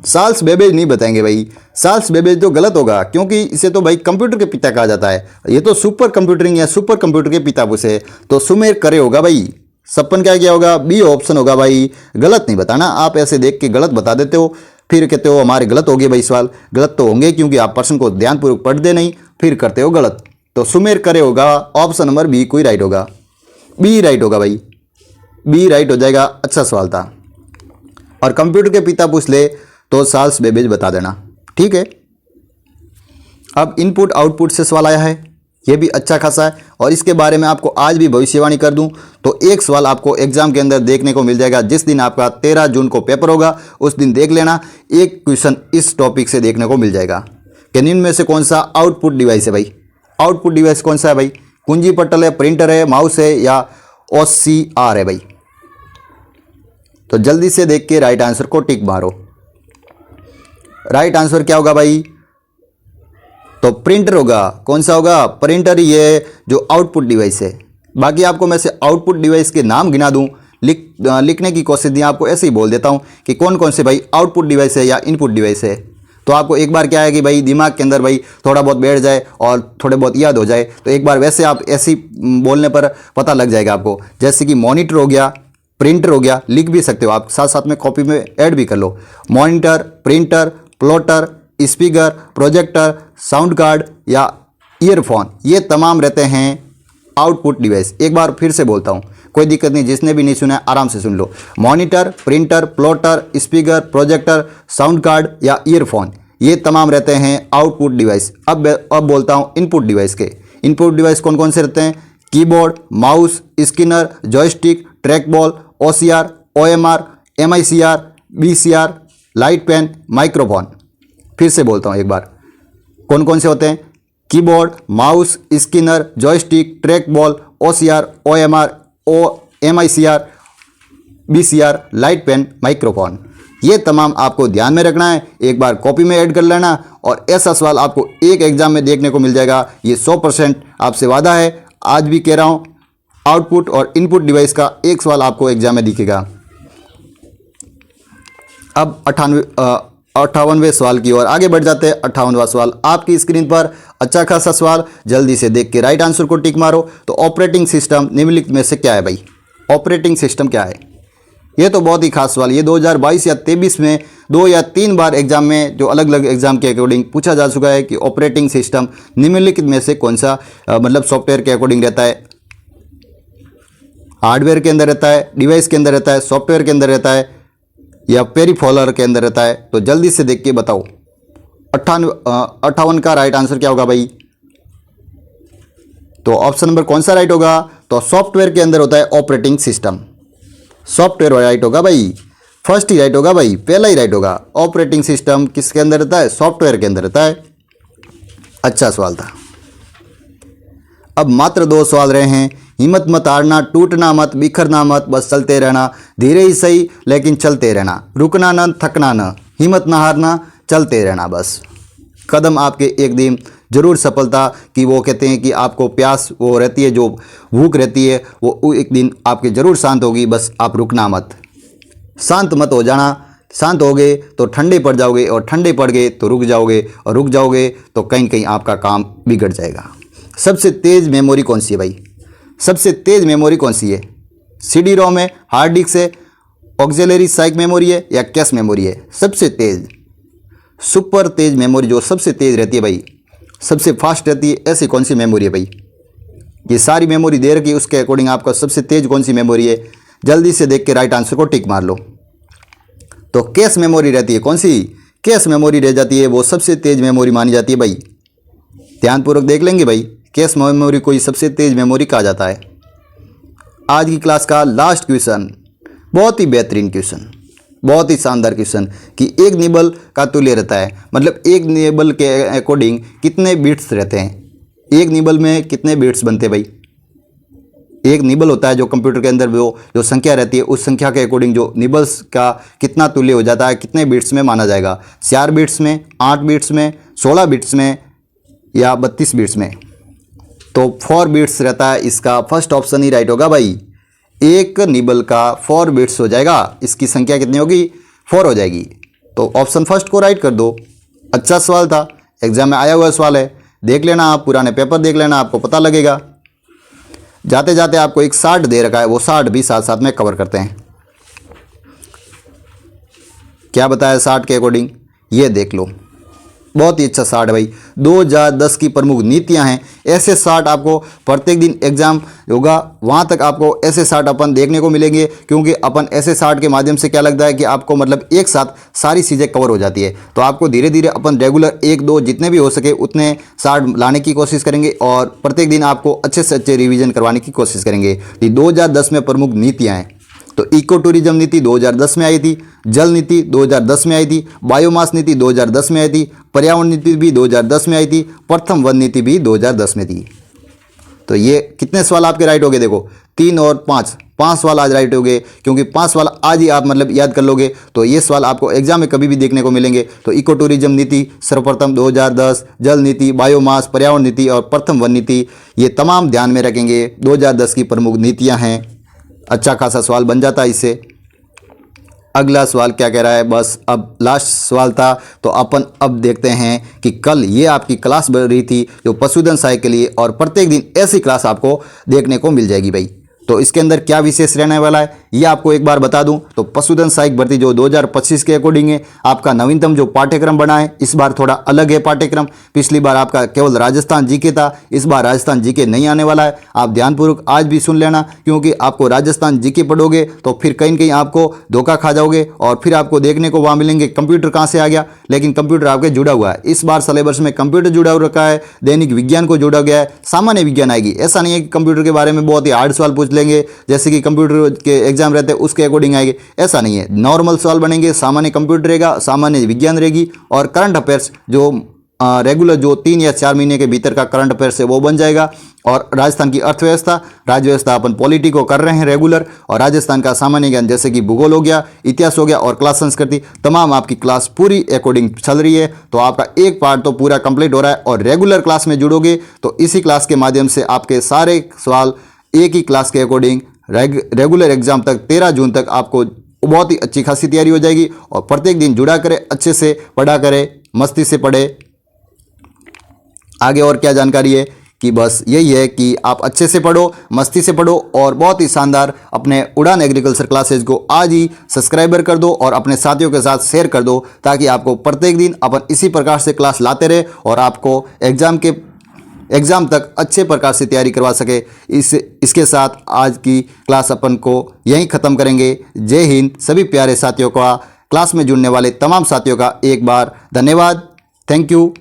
चार्ल्स बेबेज नहीं बताएंगे भाई। चार्ल्स बेबेज तो गलत होगा, क्योंकि इसे तो भाई कंप्यूटर के पिता कहा जाता है। ये तो सुपर कंप्यूटरिंग या सुपर कंप्यूटर के पिता पूछे, तो सुमेर करे होगा भाई। 56 क्या होगा? बी ऑप्शन होगा भाई। गलत नहीं बताना, आप ऐसे देख के गलत बता देते हो, फिर कहते हो हमारे गलत हो गए भाई सवाल। गलत तो होंगे क्योंकि आप प्रश्न को ध्यानपूर्वक पढ़ते नहीं, फिर करते हो गलत। तो सुमेर करे होगा, ऑप्शन नंबर बी कोई राइट होगा। बी राइट होगा भाई, बी राइट हो जाएगा। अच्छा सवाल था। और कंप्यूटर के पिता पूछ ले तो चार्ल्स बेबेज बता देना, ठीक है। अब इनपुट आउटपुट से सवाल आया है, ये भी अच्छा खासा है, और इसके बारे में आपको आज भी भविष्यवाणी कर दूं तो एक सवाल आपको एग्जाम के अंदर देखने को मिल जाएगा। जिस दिन आपका 13 जून को पेपर होगा उस दिन देख लेना, एक क्वेश्चन इस टॉपिक से देखने को मिल जाएगा कि निम्न में से कौन सा आउटपुट डिवाइस है भाई? आउटपुट डिवाइस कौन सा है भाई? कुंजी पटल है, प्रिंटर है, माउस है या OCR है भाई? तो जल्दी से देख के राइट आंसर को टिक मारो। राइट आंसर क्या होगा भाई? तो प्रिंटर होगा। कौन सा होगा? प्रिंटर ही है जो आउटपुट डिवाइस है। बाकी आपको मैं से आउटपुट डिवाइस के नाम गिना दूं, लिखने की कोशिश दी, आपको ऐसे ही बोल देता हूं कि कौन कौन से भाई आउटपुट डिवाइस है या इनपुट डिवाइस है। तो आपको एक बार क्या है कि भाई दिमाग के अंदर भाई थोड़ा बहुत बैठ जाए और थोड़े बहुत याद हो जाए, तो एक बार वैसे आप ऐसे बोलने पर पता लग जाएगा आपको। जैसे कि मॉनिटर हो गया, प्रिंटर हो गया, लिख भी सकते हो आप, साथ साथ में कॉपी में ऐड भी कर लो। Monitor, printer, plotter, speaker, projector, sound card या ईयरफोन, ये तमाम रहते हैं आउटपुट डिवाइस। एक बार फिर से बोलता हूँ, कोई दिक्कत नहीं, जिसने भी नहीं सुना है आराम से सुन लो। Monitor, printer, plotter, speaker, projector, sound card या ईयरफोन, ये तमाम रहते हैं आउटपुट डिवाइस। अब बोलता हूँ इनपुट डिवाइस के। इनपुट डिवाइस कौन कौन से रहते हैं? Keyboard, mouse, scanner, joystick, track ball, OCR, OMR, MICR, BCR, light pen, microphone. फिर से बोलता हूँ एक बार, कौन कौन से होते हैं? Keyboard, mouse, scanner, joystick, track ball, OCR, OMR, MICR, BCR, light pen, microphone. ये तमाम आपको ध्यान में रखना है, एक बार कॉपी में ऐड कर लेना, और ऐसा सवाल आपको एक एग्जाम में देखने को मिल जाएगा। ये 100% आपसे वादा है। आज भी कह रहा हूँ, आउटपुट और इनपुट डिवाइस का एक सवाल आपको एग्जाम में दिखेगा। अब 58वें सवाल की ओर आगे बढ़ जाते हैं। 58वां सवाल आपकी स्क्रीन पर, अच्छा खासा सवाल, जल्दी से देख के राइट आंसर को टिक मारो। तो ऑपरेटिंग सिस्टम निम्नलिखित में से क्या है भाई? ऑपरेटिंग सिस्टम क्या है? ये तो बहुत ही खास सवाल, ये 2022 या 23 में 2 या 3 बार एग्जाम में जो अलग अलग एग्जाम के अकॉर्डिंग पूछा जा चुका है कि ऑपरेटिंग सिस्टम निम्नलिखित में से कौन सा मतलब सॉफ्टवेयर के अकॉर्डिंग रहता है? हार्डवेयर के अंदर रहता है, डिवाइस के अंदर रहता है, सॉफ्टवेयर के अंदर रहता है या पेरीफेरल के अंदर रहता है? तो जल्दी से देख के बताओ। 58 का राइट आंसर क्या होगा भाई? तो ऑप्शन नंबर कौन सा राइट होगा? तो सॉफ्टवेयर के अंदर होता है ऑपरेटिंग सिस्टम। सॉफ्टवेयर राइट होगा भाई, फर्स्ट ही राइट होगा भाई, पहला ही राइट होगा। ऑपरेटिंग सिस्टम किसके अंदर रहता है? सॉफ्टवेयर के अंदर रहता है। अच्छा सवाल था। अब मात्र 2 सवाल रहे हैं। हिम्मत मत हारना, टूटना मत, बिखरना मत, बस चलते रहना, धीरे ही सही लेकिन चलते रहना, रुकना न, थकना न, हिम्मत ना हारना, चलते रहना बस। कदम आपके एक दिन जरूर सफलता की, वो कहते हैं कि आपको प्यास वो रहती है, जो भूख रहती है वो एक दिन आपके जरूर शांत होगी, बस आप रुकना मत, शांत मत हो जाना। शांत हो गए तो ठंडे पड़ जाओगे और ठंडे पड़ गए तो रुक जाओगे और रुक जाओगे तो कहीं कहीं आपका काम बिगड़ जाएगा। सबसे तेज़ मेमोरी कौन सी है भाई? सबसे तेज़ मेमोरी कौन सी है? CD रोम है, हार्ड डिस्क है, ऑक्सिलरी साइक मेमोरी है या कैश मेमोरी है? सबसे तेज़, सुपर तेज़ मेमोरी जो सबसे तेज़ रहती है भाई, सबसे फास्ट रहती है, ऐसी कौन सी मेमोरी है भाई? ये सारी मेमोरी दे रखी है, उसके अकॉर्डिंग आपका सबसे तेज़ कौन सी मेमोरी है? जल्दी से देख के राइट आंसर को टिक मार लो। तो कैश मेमोरी रहती है, कौन सी? कैश मेमोरी रह जाती है, वो सबसे तेज़ मेमोरी मानी जाती है भाई। ध्यानपूर्वक देख लेंगे भाई, कैश मेमोरी को ही सबसे तेज़ मेमोरी कहा जाता है। आज की क्लास का लास्ट क्वेश्चन, बहुत ही बेहतरीन क्वेश्चन, बहुत ही शानदार क्वेश्चन कि एक निबल का तुल्य रहता है, मतलब एक निबल के अकॉर्डिंग कितने बिट्स रहते हैं? एक निबल में कितने बिट्स बनते हैं भाई? एक निबल होता है जो कंप्यूटर के अंदर जो संख्या रहती है, उस संख्या के अकॉर्डिंग जो निबल्स का कितना तुल्य हो जाता है, कितने बिट्स में माना जाएगा? 4 बिट्स में, 8 बिट्स में, 16 बिट्स में या 32 बिट्स में? तो 4 बिट्स रहता है इसका, फर्स्ट ऑप्शन ही राइट होगा भाई। एक निबल का 4 बिट्स हो जाएगा, इसकी संख्या कितनी होगी? 4 हो जाएगी। तो ऑप्शन फर्स्ट को राइट कर दो। अच्छा सवाल था, एग्जाम में आया हुआ सवाल है, देख लेना आप, पुराने पेपर देख लेना, आपको पता लगेगा। जाते जाते आपको एक 60 दे रखा है, वो 60 भी साथ साथ में कवर करते हैं। क्या बताया 60 के अकॉर्डिंग? ये देख लो, बहुत ही अच्छा 60 भाई। 2010 की प्रमुख नीतियां हैं, ऐसे 60 आपको प्रत्येक दिन एग्जाम होगा, वहां तक आपको ऐसे 60 अपन देखने को मिलेंगे, क्योंकि अपन ऐसे 60 के माध्यम से क्या लगता है कि आपको मतलब एक साथ सारी चीज़ें कवर हो जाती है। तो आपको धीरे धीरे अपन रेगुलर 1-2 जितने भी हो सके उतने 60 लाने की कोशिश करेंगे और प्रत्येक दिन आपको अच्छे से अच्छे रिविजन करवाने की कोशिश करेंगे। ये 2010 में प्रमुख नीतियाँ हैं। तो इको टूरिज्म नीति 2010 में आई थी, जल नीति 2010 में आई थी, बायोमास नीति 2010 में आई थी, पर्यावरण नीति भी 2010 में आई थी, प्रथम वन नीति भी 2010 में थी। तो ये कितने सवाल आपके राइट हो गए? देखो 3 और 5 सवाल आज राइट हो गए, क्योंकि 5 सवाल आज ही आप मतलब याद कर लोगे तो ये सवाल आपको एग्जाम में कभी भी देखने को मिलेंगे। तो इको टूरिज्म नीति सर्वप्रथम 2010, जल नीति, बायोमास, पर्यावरण नीति और प्रथम वन नीति, ये तमाम ध्यान में रखेंगे। 2010 की प्रमुख नीतियाँ हैं। अच्छा खासा सवाल बन जाता है इससे। अगला सवाल क्या कह रहा है? बस अब लास्ट सवाल था, तो अपन अब देखते हैं कि कल ये आपकी क्लास बढ़ रही थी जो पशुधन सहायक के लिए, और प्रत्येक दिन ऐसी क्लास आपको देखने को मिल जाएगी भाई। तो इसके अंदर क्या विशेष रहने वाला है ये आपको एक बार बता दूं। तो पशुधन सहायक भर्ती जो 2025 के अकॉर्डिंग है, आपका नवीनतम जो पाठ्यक्रम बना है इस बार थोड़ा अलग है पाठ्यक्रम। पिछली बार आपका केवल राजस्थान जीके था, इस बार राजस्थान जीके नहीं आने वाला है। आप ध्यानपूर्वक आज भी सुन लेना, क्योंकि आपको राजस्थान जीके पढ़ोगे तो फिर कहीं कहीं आपको धोखा खा जाओगे और फिर आपको देखने को वहाँ मिलेंगे कंप्यूटर कहाँ से आ गया, लेकिन कंप्यूटर आपके जुड़ा हुआ है। इस बार सिलेबस में कंप्यूटर जुड़ा हुआ रखा है, दैनिक विज्ञान को जोड़ा गया है, सामान्य विज्ञान आएगी। ऐसा नहीं है कि कंप्यूटर के बारे में बहुत ही हार्ड सवाल पूछ लेंगे जैसे कि कंप्यूटर के एग्जाम रहते हैं उसके अकॉर्डिंग आएंगे, ऐसा नहीं है। नॉर्मल सवाल बनेंगे, सामान्य कंप्यूटर रहेगा, सामान्य विज्ञान रहेगी और करंट अफेयर्स जो रेगुलर जो 3 या 4 महीने के भीतर का करंट अफेयर्स है वो बन जाएगा। और राजस्थान की अर्थव्यवस्था, राज्य व्यवस्था, अपन पॉलिटी को कर रहे हैं रेगुलर, और राजस्थान का सामान्य ज्ञान जैसे कि भूगोल हो गया, इतिहास हो गया और क्लास संस्कृति, तमाम आपकी क्लास पूरी अकॉर्डिंग चल रही है। तो आपका एक पार्ट तो पूरा कंप्लीट हो रहा है, और रेगुलर क्लास में जुड़ोगे तो इसी क्लास के माध्यम से आपके सारे सवाल एक ही क्लास के अकॉर्डिंग रेगुलर एग्जाम तक 13 जून तक आपको बहुत ही अच्छी खासी तैयारी हो जाएगी। और प्रत्येक दिन जुड़ा करें, अच्छे से पढ़ा करें, मस्ती से पढ़े। आगे और क्या जानकारी है कि बस यही है कि आप अच्छे से पढ़ो, मस्ती से पढ़ो, और बहुत ही शानदार अपने उड़ान एग्रीकल्चर क्लासेज को आज ही सब्सक्राइबर कर दो और अपने साथियों के साथ शेयर कर दो, ताकि आपको प्रत्येक दिन अपन इसी प्रकार से क्लास लाते रहे और आपको एग्ज़ाम तक अच्छे प्रकार से तैयारी करवा सके। इसके साथ आज की क्लास अपन को यहीं ख़त्म करेंगे। जय हिंद। सभी प्यारे साथियों का, क्लास में जुड़ने वाले तमाम साथियों का एक बार धन्यवाद। Thank you.